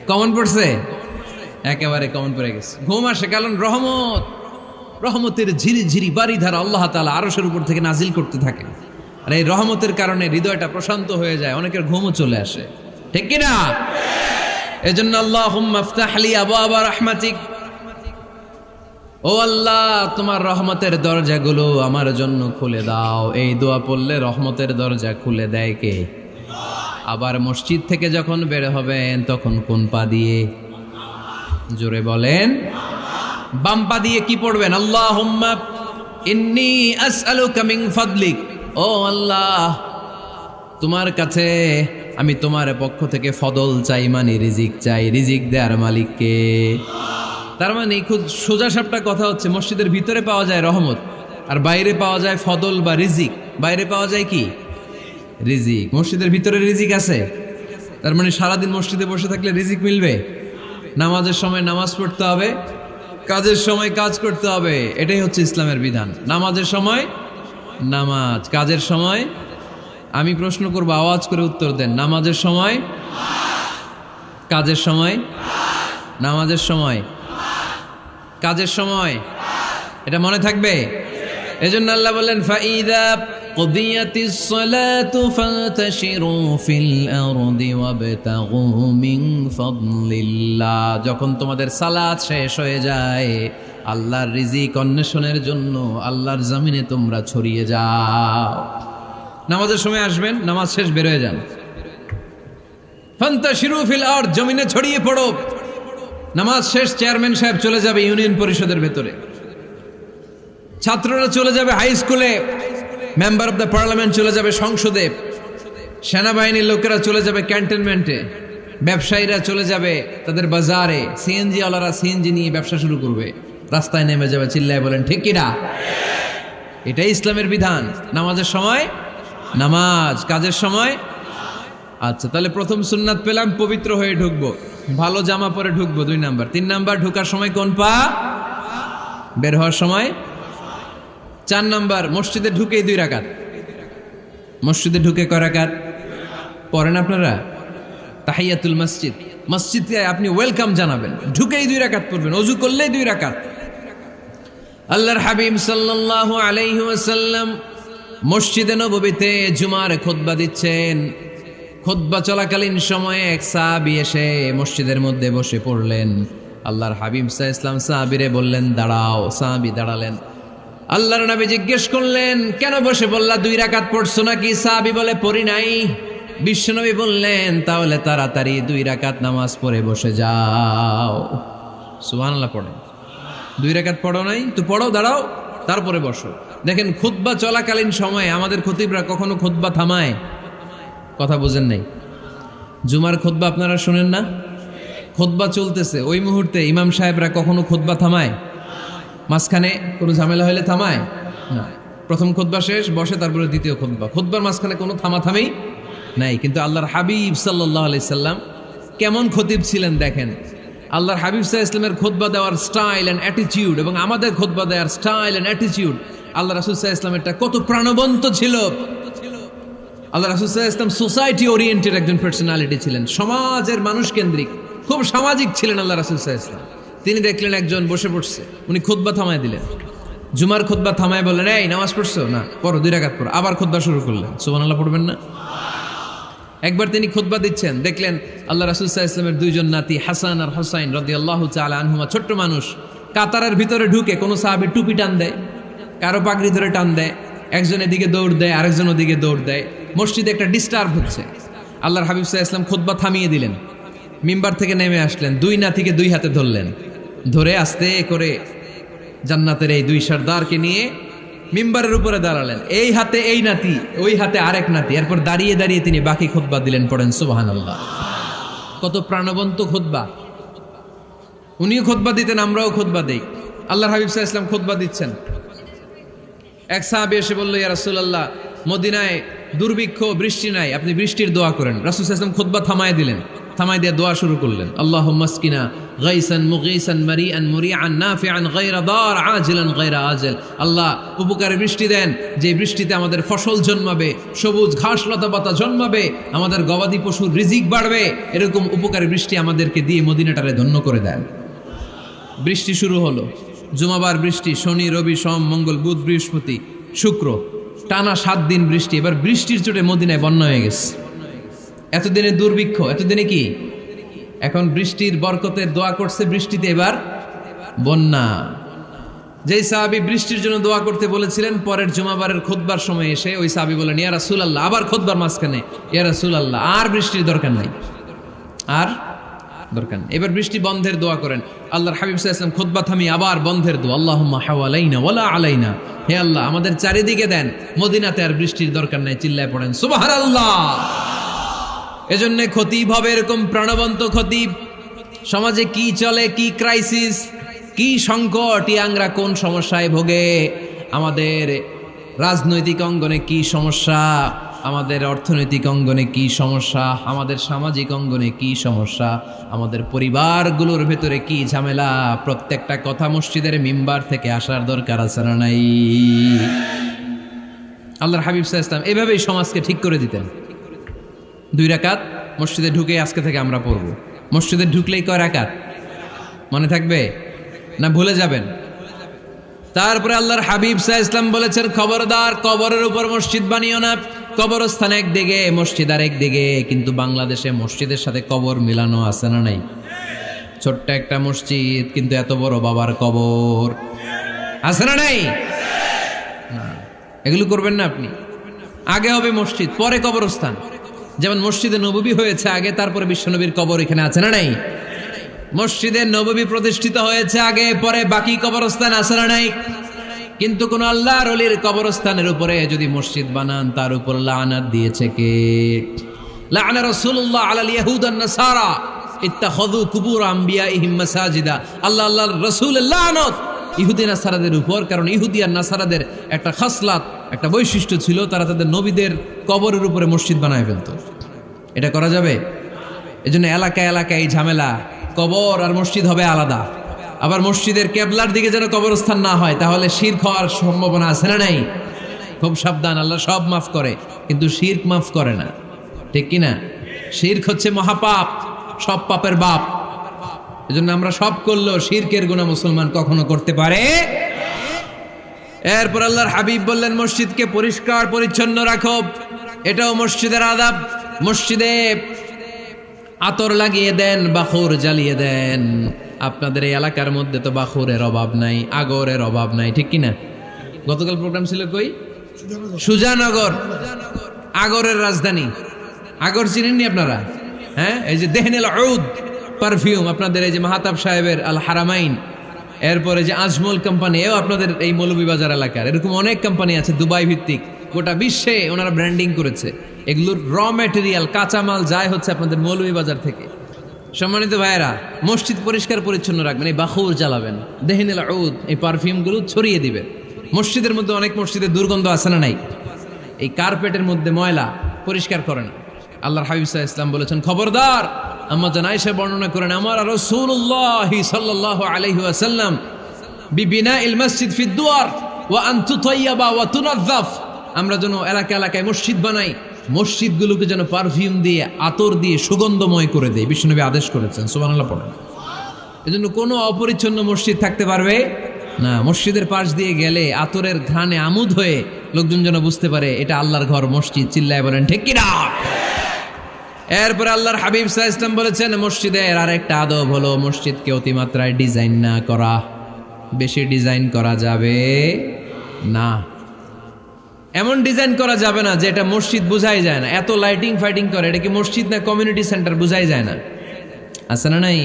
কমন পড়ছে, একেবারে কমন পড়ে গেছে। ঘুম আসে কারণ রহমত, রহমতের ঝিরি ঝিরি বাড়ি ধারা আল্লাহ তাআলা আরশের উপর থেকে নাজিল করতে থাকে। আর এই রহমতের কারণে হৃদয়টা প্রশান্ত হয়ে যায়, অনেকের ঘুমও চলে আসে, ঠিক কি না? এজন্য আল্লাহুম্মা আফতাহ লি আবওয়াবা রাহমাতিক, ও আল্লাহ তোমার রহমতের দরজাগুলো আমার জন্য খুলে দাও। এই দোয়া পড়লে রহমতের দরজা খুলে দেয় কে? আবার মসজিদ থেকে যখন বের হবেন তখন কোন পা দিয়ে? জোরে বলেন। বাম পা দিয়ে কি পড়বেন? আল্লাহুম্মা ইন্নী আসআলুকা মিন ফাদলিক, ও আল্লাহ তোমার কাছে আমি তোমার পক্ষ থেকে ফদল চাই, মানে রিজিক চাই। রিজিক দেওয়ার মালিক কে? তার মানে খুব সোজা সাপটা কথা হচ্ছে, মসজিদের ভিতরে পাওয়া যায় রহমত, আর বাইরে পাওয়া যায় ফদল বা রিজিক। বাইরে পাওয়া যায় কি? রিজিক। মসজিদের ভিতরে রিজিক আছে। তার মানে সারাদিন মসজিদে বসে থাকলে রিজিক মিলবে? নামাজের সময় নামাজ পড়তে হবে, কাজের সময় কাজ করতে হবে। এটাই হচ্ছে ইসলামের বিধান। নামাজের সময় নামাজ, কাজের সময়। আমি প্রশ্ন করবো, আওয়াজ করে উত্তর দেন। নামাজের সময়, কাজের সময়, নামাজের সময়, কাজের সময়। এটা মনে থাকবে। এজন্য আল্লাহ বললেন, ফাইদা কুদিয়াতিস সালাতু ফান্তাশিরু ফিল আরদি ওয়াবতাগু মিন ফাদলিল্লাহ। যখন তোমাদের সালাত শেষ হয়ে যায়, আল্লাহর রিজিক অন্বেষণের জন্য আল্লাহর জমিনে তোমরা ছড়িয়ে যাও। নামাজের সময় আসবেন, নামাজ শেষ বের হয়ে যান। ফান্তাশিরু ফিল আরদ, জমিনে ছড়িয়ে পড়ো। নামাজ শেষ, চেয়ারম্যান সাহেব চলে যাবে ইউনিয়ন পরিষদের ভেতরে, ছাত্ররা চলে যাবে হাই স্কুলে, মেম্বার অফ দ্য পার্লামেন্ট চলে যাবে সংসদে, সেনাবাহিনীর লোকেরা চলে যাবে ক্যান্টনমেন্টে, ব্যবসায়ীরা চলে যাবে তাদের বাজারে, সিএনজি ওয়ালারা সিএনজি নিয়ে ব্যবসা শুরু করবে, রাস্তায় নেমে যাবে। চিল্লায় বলেন ঠিক কিনা? এটাই ইসলামের বিধান। নামাজের সময় নামাজ, কাজের সময়। আচ্ছা, তাহলে প্রথম সুন্নাত পেলাম, পবিত্র হয়ে ঢুকবো, ভালো জামা পরে ঢুকবো। 2 নাম্বার। 3 নাম্বার, ঢুকার সময় কোন পা? বের হওয়ার সময়। 4 নাম্বার, মসজিদে ঢুকেই 2 রাকাত। মসজিদে ঢুকে কয় রাকাত পড়েন আপনারা? তাহিয়াতুল মসজিদ। মসজিদে আপনি ওয়েলকাম জানাবেন, ঢুকেই 2 রাকাত পড়বেন, ওযু করলেই 2 রাকাত। আল্লাহর হাবিব সাল্লাল্লাহু আলাইহি ওয়াসাল্লাম মসজিদে নববীতে জুমার খুতবা দিচ্ছেন। খুতবা চলাকালীন সময়ে এক সাহাবী এসে মসজিদের মধ্যে বসে পড়লেন। আল্লাহর হাবিব সাল্লাল্লাহু আলাইহি ওয়াসাল্লাম সাহাবীরে বললেন, দাঁড়াও। সাহাবী দাঁড়ালেন। আল্লাহর নবী জিজ্ঞেস করলেন, কেন বসে বললা? 2 রাকাত পড়ছো নাকি? সাহাবী বলে, পড়ি নাই। বিশ্বনবী বললেন, তাহলে তাড়াতাড়ি 2 রাকাত নামাজ পড়ে বসে যাও। সুবহানাল্লাহ পড়েন। 2 রাকাত পড়ো নাই তো পড়ো, দাঁড়াও, তারপরে বসো। দেখেন, খুতবা চলাকালীন সময়ে আমাদের খতিবরা কখনো খুতবা থামায়? কথা বুঝেন নাই? জুমার খুতবা আপনারা শুনেন না? খুতবা চলতেছে, ওই মুহূর্তে ইমাম সাহেবরা কখনো খুতবা থামায়? মাঝখানে কোনো ঝামেলা হলে থামায় না। প্রথম খুতবা শেষ, বসে, তারপরে দ্বিতীয় খুতবা। খুতবার মাঝখানে কোনো থামাথামি নাই। কিন্তু আল্লাহর হাবিব সাল্লাল্লাহু আলাইহি সাল্লাম কেমন খতিব ছিলেন দেখেন। আল্লাহর হাবিব সাল্লাল্লাহু আলাইহি সাল্লামের খুতবা দেওয়ার স্টাইল অ্যান্ড অ্যাটিটিউড এবং আমাদের খুতবা দেওয়ার স্টাইল অ্যান্ড অ্যাটিটিউড আল্লাহ রাসূল সাল্লাল্লাহু আলাইহি ওয়াসাল্লামেরটা কত প্রাণবন্ত ছিল। আল্লাহ রাসূল সাল্লাল্লাহু আলাইহি ওয়াসাল্লাম সোসাইটি ওরিয়েন্টেড একজন পার্সোনালিটি ছিলেন, সমাজের মানুষ কেন্দ্রিক, খুব সামাজিক ছিলেন আল্লাহ রাসূল সাল্লাল্লাহু আলাইহি ওয়াসাল্লাম। তিনি দেখলেন একজন বসে পড়ছে, উনি খুতবা থামায় দিলেন, জুমার খুতবা থামায় বললেন, এই নামাজ পড়ছো না, পড়ো 2 রাকাত পড়ো। আবার খুতবা শুরু করলেন, সুবহানাল্লাহ পড়বেন না? একবার তিনি খুতবা দিচ্ছেন, দেখলেন আল্লাহ রাসূল সাল্লাল্লাহু আলাইহি ওয়াসাল্লামের 2 জন নাতি হাসান আর হুসাইন রাদিয়াল্লাহু তাআলা আনহুমা, ছোট্ট মানুষ, কাতারের ভিতরে ঢুকে কোন সাহাবী টুপি টান দেয়, কারো পাগড়ি ধরে টান দেয়, একজন এদিকে দৌড় দেয়, আরেকজন ওদিকে দৌড় দেয়, মসজিদে একটা ডিস্টার্ব হচ্ছে। আল্লাহর হাবিব সাল্লাল্লাহু আলাইহি ওয়াসাল্লাম খুতবা থামিয়ে দিলেন, মিম্বার থেকে নেমে আসলেন, 2 নাতিকে 2 হাতে ধরলেন, ধরে আস্তে করে জান্নাতের এই 2 সর্দারকে নিয়ে মিম্বারের উপরে দাঁড়ালেন, এই হাতে এই নাতি, ওই হাতে আরেক নাতি। এরপর দাঁড়িয়ে দাঁড়িয়ে তিনি বাকি খুতবা দিলেন, পড়েন সুবহানাল্লাহ। কত প্রাণবন্ত খুতবা! উনিও খুতবা দিতেন, আমরাও খুতবা দেই। আল্লাহর হাবিব সাল্লাল্লাহু আলাইহি ওয়াসাল্লাম খুতবা দিচ্ছেন, এক সাহাবী এসে বলল, ইয়া রাসূলুল্লাহ, মদিনায় দুর্ভিক্ষ, বৃষ্টি নাই, আপনি বৃষ্টির দোয়া করেন। রাসূল সাল্লাল্লাহু আলাইহি ওয়াসাল্লাম খুতবা থামায় দিলেন, থামায় দিয়ে দোয়া শুরু করলেন, আল্লাহুম্মা আসকিনা গাইসান মুগীসান মারিআন মুরিআন নাফিআন গায়রা দার আজিলান গায়রা আজল। আল্লাহ, উপকারে বৃষ্টি দেন, যে বৃষ্টিতে আমাদের ফসল জন্মাবে, সবুজ ঘাস লতা পাতা জন্মাবে, আমাদের গবাদি পশুর রিজিক বাড়বে, এরকম উপকারী বৃষ্টি আমাদেরকে দিয়ে মদিনাটারে ধন্য করে দেন। বৃষ্টি শুরু হলো, জুমাবার বৃষ্টি, শনি রবি সোম মঙ্গল বুধ বৃহস্পতি শুক্র, টানা 7 দিন বৃষ্টি। এবার বৃষ্টির চোটে মদিনায় বন্যা হয়ে গেছে। এতদিনে দুর্ভিক্ষ, এতদিনে কি, এখন বৃষ্টির বরকতের দোয়া করছে, বৃষ্টিতে এবার বন্যা। যেই সাহাবী বৃষ্টির জন্য দোয়া করতে বলেছিলেন, পরের জুমাবারের খুতবার সময় এসে ওই সাহাবী বলেন, ইয়া রাসূলুল্লাহ, আবার খুতবার মাঝখানে, ইয়া রাসূলুল্লাহ, আর বৃষ্টির দরকার নাই, আর দরকার নেই, এবার বৃষ্টি বন্ধের দোয়া করেন। আল্লাহর হাবিব সাল্লাল্লাহু আলাইহি ওয়াসাল্লাম খুতবা থামিয়ে আবার বন্ধের দোয়া, আল্লাহুম্মা হাওয়ালাইনা ওয়ালা আলাইনা, হে আল্লাহ আমাদের চারিদিকে দেন, মদিনাতে আর বৃষ্টির দরকার নাই। চিল্লায় পড়েন সুবহানাল্লাহ। এজন্য খতিব হবে এরকম প্রাণবন্ত খতিব। সমাজে কি চলে, কি ক্রাইসিস, কি সংকট, ইয়াংরা কোন সমস্যায় ভোগে, আমাদের রাজনৈতিক অঙ্গনে কি সমস্যা, আমাদের অর্থনৈতিক অঙ্গনে কি সমস্যা, আমাদের সামাজিক অঙ্গনে কি সমস্যা, আমাদের পরিবারগুলোর ভেতরে কি ঝামেলা, প্রত্যেকটা কথা মসজিদের মিম্বার থেকে আসার দরকার আছে না নাই? আল্লাহর হাবিব সাল্লাল্লাহু আলাইহি ওয়াসাল্লাম এভাবেই সমাজকে ঠিক করে দিতেন। 2 রাকাত মসজিদে ঢুকে আজকে থেকে আমরা পড়ব। মসজিদে ঢুকলেই কয় রাকাত মনে থাকবে না ভুলে যাবেন? তারপরে আল্লাহর হাবিব সাল্লাল্লাহু আলাইহি ওয়াসাল্লাম বলেছেন, খবরদার কবরের উপর মসজিদ বানিও না। কবরস্থান একদিকে, মসজিদ আর একদিকে, কিন্তু বাংলাদেশে মসজিদের সাথে কবর মিলানো আছে না নাই? ছোট্ট একটা মসজিদ, কিন্তু এত বড় বাবার কবর আছে না নাই? এগুলো করবেন না আপনি। আগে হবে মসজিদ, পরে কবরস্থান। যেমন মসজিদে নববী হয়েছে আগে, তারপরে বিশ্বনবীর কবর এখানে আছে না নাই? মসজিদে নববী প্রতিষ্ঠিত হয়েছে আগে, পরে বাকি কবরস্থান আছে না নাই? কিন্তু কোন আল্লাহর ওলির কবরস্থানের উপরে যদি মসজিদ বানান, তার উপর লানাত দিয়েছে কে? লাআনা রাসূলুল্লাহ আলাল ইয়াহুদ ওয়ান নাসারা ইত্তাখাযু কুবুর আমবিয়াইহিম মাসাজিদা। আল্লাহর রাসূলের লানত ইহুদি নাসারাদের উপর, কারণ ইহুদি আর নাসারাদের একটা খাসলাত, একটা বৈশিষ্ট্য ছিল, তারা তাদের নবীদের কবরের উপরে মসজিদ বানায় ফেলতো। এটা করা যাবে? এজন্য এলাকায় এলাকায় এই ঝামেলা, কবর আর মসজিদ হবে আলাদা। আবার মসজিদের কেবলার দিকে যেন কবরস্থান না হয়, তাহলে শিরক হওয়ার সম্ভাবনা আছে না নাই? খুব সাবধান, আল্লাহ সব মাফ করে কিন্তু শিরক মাফ করে না, ঠিক কি না? শিরক হচ্ছে মহাপাপ, সব পাপের বাপ। এজন্য আমরা সব করলেও শিরকের গুনাহ মুসলমান কখনো করতে পারে। এরপর আল্লাহর হাবিব বললেন, মসজিদকে পরিষ্কার পরিচ্ছন্ন রাখো, এটাও মসজিদের আদাব। মসজিদে আতর লাগিয়ে দেন, বাখুর জ্বালিয়ে দেন। আপনাদের এই এলাকার মধ্যে তো বাখুরের অভাব নাই, আগরের অভাব নাই, ঠিক কিনা? গতকাল প্রোগ্রাম ছিল কই? সুজানগর, আগরের রাজধানী। আগর চিনেননি আপনারা? হ্যাঁ, এই যে দেহনেল উদ পারফিউম, আপনাদের এই যে মাহাতাব সাহেবের আল হারামাইন, এরপরে যে আজমল কোম্পানি, এও আপনাদের এই মৌলভীবাজার এলাকার। এরকম অনেক কোম্পানি আছে দুবাই ভিত্তিক, গোটা বিশ্বে ওনারা ব্র্যান্ডিং করেছে। এগুলোর র ম্যাটেরিয়াল, কাঁচামাল যায় হচ্ছে আপনাদের মৌলভীবাজার থেকে। সম্মানিত ভাইয়েরা, মসজিদ পরিষ্কার পরিচ্ছন্ন রাখবেন, এই বাখুর জ্বালাবেন, দেহনেল উদ, এই পারফিউমগুলো ছড়িয়ে দিবেন। মসজিদের মধ্যে অনেক মসজিদে দুর্গন্ধ আছে না নাই? এই কার্পেটের মধ্যে ময়লা, পরিষ্কার করেন। আল্লাহর হাবিব সাল্লাল্লাহু আলাইহি ওয়াসাল্লাম বলেছেন, খবরদার। আম্মা জান আয়েশা বর্ণনা করেন, আমার রাসূলুল্লাহ সাল্লাল্লাহু আলাইহি ওয়াসাল্লাম বিবিনাইল মসজিদ ফি দুয়ার, ওয়া আন তুতাইয়াবা ওয়া তুনাজ্জাফ, আমরা যেন এলাকা এলাকায় মসজিদ বানাই, মসজিদগুলোকে যেন পারফিউম দিয়ে আতর দিয়ে সুগন্ধময় করে দেয়। বিশ্বনবী আদেশ করেছেন, সুবহানাল্লাহ পড়েন। এজন্য কোনো অপরিচ্ছন্ন মসজিদ থাকতে পারবে না। মসজিদের পাশ দিয়ে গেলে আতরের ঘ্রাণে আমোদ হয়ে লোকজন যেন বুঝতে পারে এটা আল্লাহর ঘর, মসজিদ। চিল্লায় বলেন ঠিক কি না? এরপরে আল্লাহর হাবিব সাল্লাল্লাহু আলাইহি ওয়াসাল্লাম বলেছেন, মসজিদের আরেকটা আদব হলো মসজিদকে অতিমাত্রায় ডিজাইন না করা। বেশি ডিজাইন করা যাবে না। এমন ডিজাইন করা যাবে না যে এটা মসজিদ বোঝাই যায় না। এত লাইটিং ফাইটিং করে, এটা কি মসজিদ না কমিউনিটি সেন্টার বোঝাই যায় না। আছে না নাই?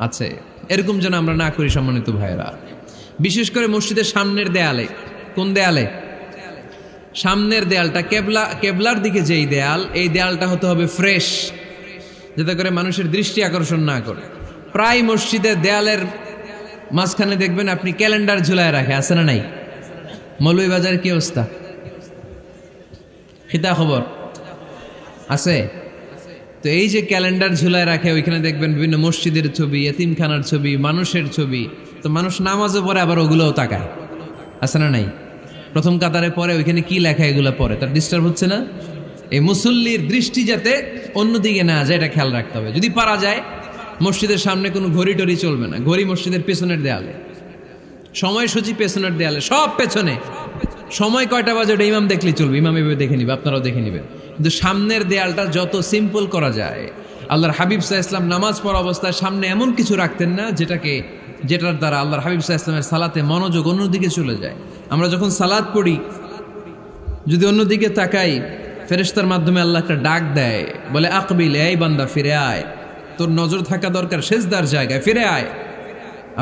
আছে। এরকম যেন আমরা না করি সম্মানিত ভাইয়েরা। বিশেষ করে মসজিদের সামনের দেয়ালে। কোন দেয়ালে? সামনের দেয়ালটা কেবলার দিকে যেই দেয়াল, এই দেয়ালটা হতে হবে ফ্রেশ, যাতে করে মানুষের দৃষ্টি আকর্ষণ না করে। প্রায় মসজিদের দেয়ালের মাঝখানে দেখবেন আপনি ক্যালেন্ডার ঝুলায় রাখে, আছে না নাই? মৌলভীবাজারের কি অবস্থা? খিতা খবর আছে? তো এই যে ক্যালেন্ডার ঝুলায় রাখে, ওইখানে দেখবেন বিভিন্ন মসজিদের ছবি, এতিমখানার ছবি, মানুষের ছবি। তো মানুষ নামাজও পড়ে, আবার ওগুলোও তাকায়, আছে না নাই? প্রথম কাতারে পরে ওইখানে কি লেখা এগুলো পরে, তার ডিস্টার্ব হচ্ছে না? এই মুসল্লির দৃষ্টি যাতে অন্যদিকে না যায়, এটা খেয়াল রাখতে হবে। যদি পারা যায় মসজিদের সামনে কোনো ঘড়ি টড়ি চলবে না। ঘড়ি মসজিদের পেছনের দেয়ালে, সময়সূচি পেছনের দেয়ালে, সব পেছনে। সময় কয়টা বাজে ওটা ইমাম দেখলেই চলবে, ইমাম এভাবে দেখে নিবে, আপনারাও দেখে নিবেন। কিন্তু সামনের দেয়ালটা যত সিম্পল করা যায়। আল্লাহর হাবিব সাল্লাল্লাহু আলাইহি ওয়াসাল্লাম নামাজ পড়া অবস্থায় সামনে এমন কিছু রাখতেন না যেটার দ্বারা আল্লাহর হাবিব সাল্লাল্লাহু আলাইহি ওয়াসাল্লামের সালাতে মনোযোগ অন্যদিকে চলে যায়। আমরা যখন সালাত পড়ি, যদি অন্যদিকে তাকাই, ফেরেশতার মাধ্যমে আল্লাহ একটা ডাক দেয়, বলে আকবিল, এই বান্দা ফিরে আয়, তোর নজর থাকা দরকার সেজদার জায়গায়, ফিরে আয়।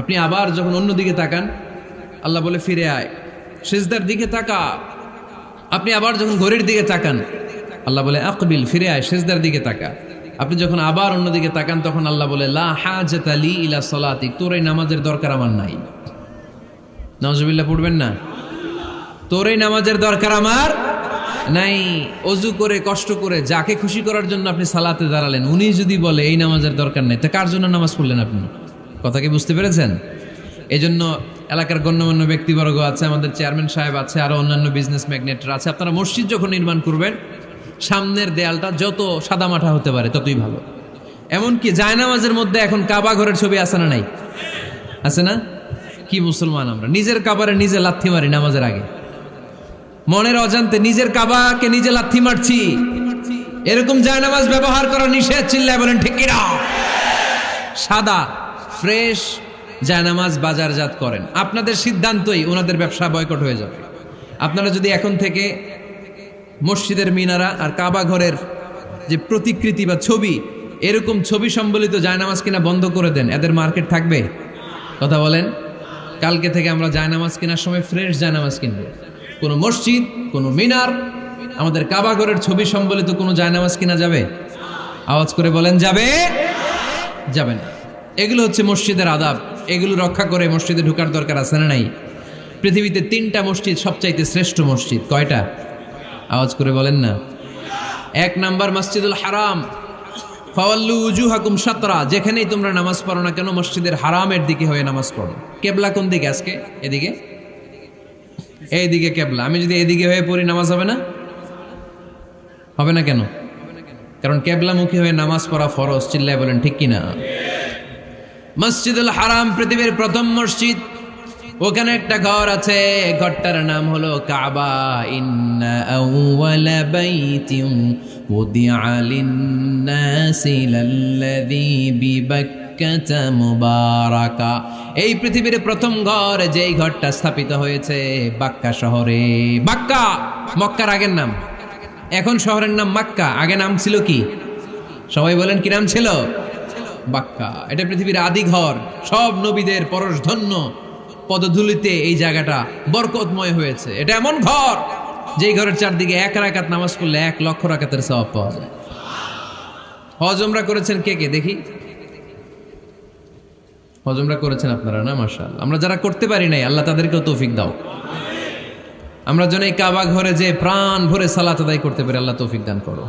আপনি আবার যখন অন্যদিকে তাকান, আল্লাহ বলে ফিরে আয়, সেজদার দিকে তাকা। আপনি আবার যখন ঘড়ির দিকে তাকান, আল্লাহ বলে আকবিল, ফিরে আয়, সেজদার দিকে তাকা। আপনি যখন আবার অন্যদিকে তাকান, তখন আল্লাহ বলে লা হাজাতা লি ইলা সালাতিক, তোর এই নামাজের দরকার আমার নাই। নাউজুবিল্লাহ পড়বেন না? তোর এই নামাজের দরকার আমার নাই। অজু করে কষ্ট করে যাকে খুশি করার জন্য আপনি সালাতে দাঁড়ালেন, উনি যদি বলে এই নামাজের দরকার নেই, তা কার জন্য নামাজ পড়লেন আপনি? কথা কি বুঝতে পেরেছেন? এই জন্য এলাকার গণ্যমান্য ব্যক্তিবর্গ আছে, আমাদের চেয়ারম্যান সাহেব আছে, আরো অন্যান্য বিজনেস ম্যাগনেটরা আছে। আপনারা মসজিদ যখন নির্মাণ করবেন, সামনের দেয়ালটা যত সাদামাটা হতে পারে ততই ভালো। এমনকি জায়নামাজের মধ্যে এখন কাবা ঘরের ছবি আছে না নাই? আছে না? কি মুসলমান আমরা! নিজের কাবারে নিজে লাথি মারি নামাজের আগে, মনের অজান্তে নিজের কাবাকে নিজে লাথি মারছি। এরকম জায়নামাজ ব্যবহার করা নিষেধ। চিল্লায় বলেন ঠিক কি না? সাদা ফ্রেশ জায়নামাজ বাজারজাত করেন, আপনাদের সিদ্ধান্তই ওনাদের ব্যবসা বয়কট হয়ে যাবে। আপনারা যদি এখন থেকে মসজিদের মিনারা আর কাবা ঘরের যে প্রতিকৃতি বা ছবি, এরকম ছবি সম্বলিত জায়নামাজ কিনা বন্ধ করে দেন, এদের মার্কেট থাকবে? কথা বলেন। কালকে থেকে আমরা জায়নামাজ কেনার সময় ফ্রেশ জায়নামাজ কিনবো। কোনো মসজিদ, কোনো মিনার, আমাদের কাবা ঘরের ছবি সম্বলিত কোনো জায়নামাজ কিনা যাবে? আওয়াজ করে বলেন, যাবে? যাবে না। এগুলো হচ্ছে মসজিদের আদাব। এগুলো রক্ষা করে মসজিদে ঢোকার দরকার আছে না নাই? পৃথিবীতে 3টা মসজিদ সবচাইতে শ্রেষ্ঠ মসজিদ। কয়টা? আওয়াজ করে বলেন না। 1 নাম্বার মসজিদুল হারাম, ফাওয়াল্লু উজুহাকুম শাতরা। যেখানেই তোমরা নামাজ পড়ো না কেন, মসজিদের হারামের দিকে হয়ে নামাজ পড়ো। কেবলা কোন দিকে আজকে? এদিকে, এইদিকে কেবলা। আমি যদি এদিকে হয়ে পড়ি, নামাজ হবে না? হবে না কেন? কারণ কেবলামুখী হয়ে নামাজ পড়া ফরজ। চিল্লায় বলেন ঠিক কিনা? মসজিদুল হারাম পৃথিবীর প্রথম মসজিদ। ওখানে একটা ঘর আছে, ঘরটার নাম হলো কাবা। ইন্না আউওয়ালা বাইতিন উদিআ লিন-নাসি লাল্লাযী বিবাক্কাতা মুবারাকা। এই পৃথিবীর প্রথম ঘর, যেই ঘরটা স্থাপিত হয়েছে বাক্কা শহরে। বাক্কা মক্কার আগের নাম, এখন শহরের নাম মক্কা। আগে নাম ছিল কি? সবাই বলেন, কি নাম ছিল? বাক্কা। এটা পৃথিবীর আদি ঘর। সব নবীদের পরশধন্য পদধূলিতে এই জায়গাটা বরকতময় হয়েছে। এটা এমন ঘর, যেই ঘরের চারদিকে 1 রাকাত নামাজ পড়লে 1 লক্ষ রাকাতের সওয়াব পাওয়া যায়। হজ উমরা করেছেন কে কে দেখি? হজ উমরা করেছেন আপনারা না? মাশাআল্লাহ। আমরা যারা করতে পারি নাই, আল্লাহ তাদেরকেও তৌফিক দাও। আমরা যেন এই কাবা ঘরে যে প্রাণ ভরে সালাত আদায় করতে পারি, আল্লাহ তৌফিক দান করো।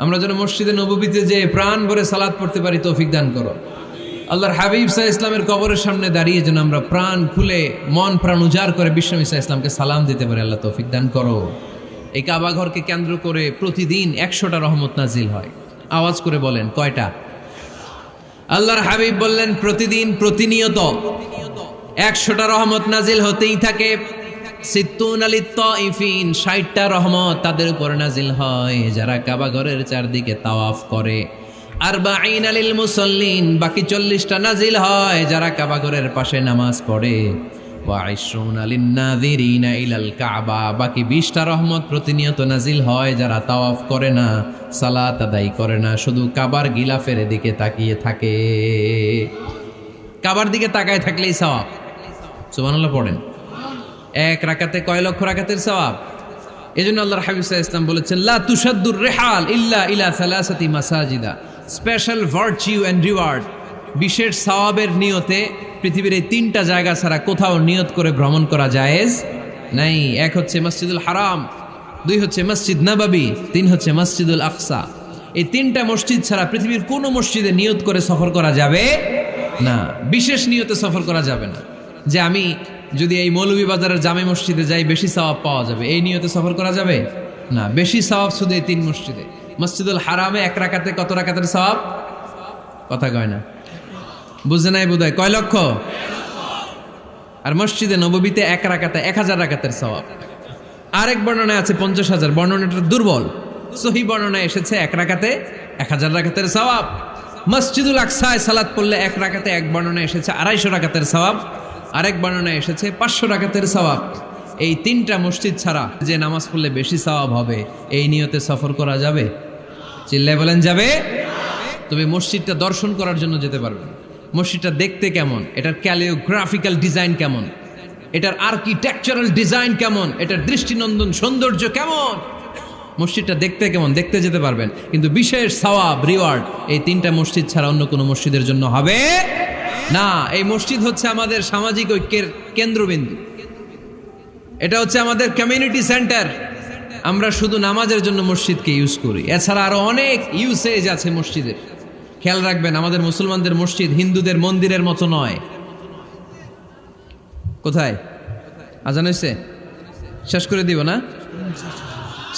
আমরা যেন মসজিদে নববীতে যে প্রাণ ভরে সালাত পড়তে পারি, তৌফিক দান করো। আল্লাহর হাবিব সাল্লাল্লাহু আলাইহি ইসলামের কবরের সামনে দাঁড়িয়ে যেন আমরা প্রাণ খুলে মন প্রাণ উজাড় করে বিশ্বনবী সাল্লাল্লাহু আলাইহি ইসলামকে সালাম দিতে পারি। আল্লাহ তৌফিক দান করো। এই কাবা ঘরকে কেন্দ্র করে প্রতিদিন 100টা রহমত নাজিল হয়। আওয়াজ করে বলেন কয়টা? আল্লাহর হাবিব বললেন প্রতিদিন প্রতিনিয়ত 100টা রহমত নাজিল হতেই থাকে। সিত্তুন আলিত তাইফিন, 60টা রহমত তাদের উপর নাজিল হয় যারা কাবা ঘরের চারদিকে তাওয়াফ করে। আরবাঈন আলিল মুসাল্লিন, বাকি 40টা নাজিল হয় যারা কাবা ঘরের পাশে নামাজ পড়ে। ওয়া 20 আলিন নাযিরিনা ইলাল কাবা, বাকি 20টা রহমত প্রতিনিয়ত নাজিল হয় যারা তাওয়াফ করে না, সালাত আদায় করে না, শুধু কাবার গিলাফের দিকে তাকিয়ে থাকে। কাবার দিকে তাকায় থাকলেই সওয়াব। সুবহানাল্লাহ পড়েন। এক রাকাতে কয় লক্ষ রাকাতের সওয়াব। এজন্য আল্লাহর হাবিব সাল্লাল্লাহু আলাইহি ওয়াসাল্লাম বলেছেন, লা তুশাদ্দুর রিহাল ইল্লা ইলা সালাসাতি মাসাজিদা, স্পেশাল ভার্চু এন্ড রিওয়ার্ড, বিশেষ সওয়াবের নিয়তে পৃথিবীর এই 3টা জায়গা ছাড়া কোথাও নিয়ত করে ভ্রমণ করা জায়েজ নাই। এক হচ্ছে মসজিদুল হারাম, 2 হচ্ছে মসজিদ নববী, 3 হচ্ছে মসজিদুল আকসা। এই 3টা মসজিদ ছাড়া পৃথিবীর কোনো মসজিদে নিয়ত করে সফর করা যাবে না। বিশেষ নিয়তে সফর করা যাবে না, যে আমি যদি এই মৌলভীবাজারের জামে মসজিদে যাই বেশি সওয়াব পাওয়া যাবে, এই নিয়তে সফর করা যাবে না। বেশি সওয়াব শুধু এই 3 মসজিদে। মসজিদুল হারামে 1 রাকাতে কত রাকাতের সওয়াব? কথা কয় না, বুঝে নাই বোধহয়। কয় লক্ষ? আর মসজিদে নববীতে 1 রাকাতে 1000 রাকাতের সওয়াব। আরেক বর্ণনায় আছে 50,000, বর্ণনাটা দুর্বল। সহিহ বর্ণনায় এসেছে 1 রাকাতে 1000 রাকাতের সওয়াব। মসজিদুল আকসায় সালাত পড়লে 1 রাকাতে, এক বর্ণনায় এসেছে 250 রাকাতের সওয়াব, আরেক বর্ণনায় এসেছে 500 রাকাতের সওয়াব। এই 3টা মসজিদ ছাড়া যে নামাজ পড়লে বেশি সওয়াব হবে, এই নিয়তে সফর করা যাবে? চিল্লায় বলেন যাবে। তবে মসজিদটা দর্শন করার জন্য যেতে পারবেন। মসজিদটা দেখতে কেমন, এটার ক্যালিওগ্রাফিক্যাল ডিজাইন কেমন, এটার আর্কিটেকচারাল ডিজাইন কেমন, এটার দৃষ্টিনন্দন সৌন্দর্য কেমন, মসজিদটা দেখতে কেমন, দেখতে যেতে পারবেন। কিন্তু বিশেষ সওয়াব রিওয়ার্ড এই 3টা মসজিদ ছাড়া অন্য কোনো মসজিদের জন্য হবে না। এই মসজিদ হচ্ছে আমাদের সামাজিক ঐক্যের কেন্দ্রবিন্দু, এটা হচ্ছে আমাদের কমিউনিটি সেন্টার। আমরা শুধু নামাজের জন্য মসজিদকে ইউজ করি, এছাড়া আরো অনেক ইউসেজ আছে মসজিদের। খেয়াল রাখবেন, আমাদের মুসলমানদের মসজিদ হিন্দুদের মন্দিরের মতো নয়। কোথায় আজান হইছে? শেষ করে দিব না?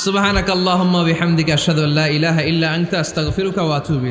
সুবহানাকাল্লাহুম্মা ওয়া বিহামদিকা আশহাদু আল্লা ইলাহা ইল্লা আনতা আস্তাগফিরুকা ওয়া আতুবু ইলাইক।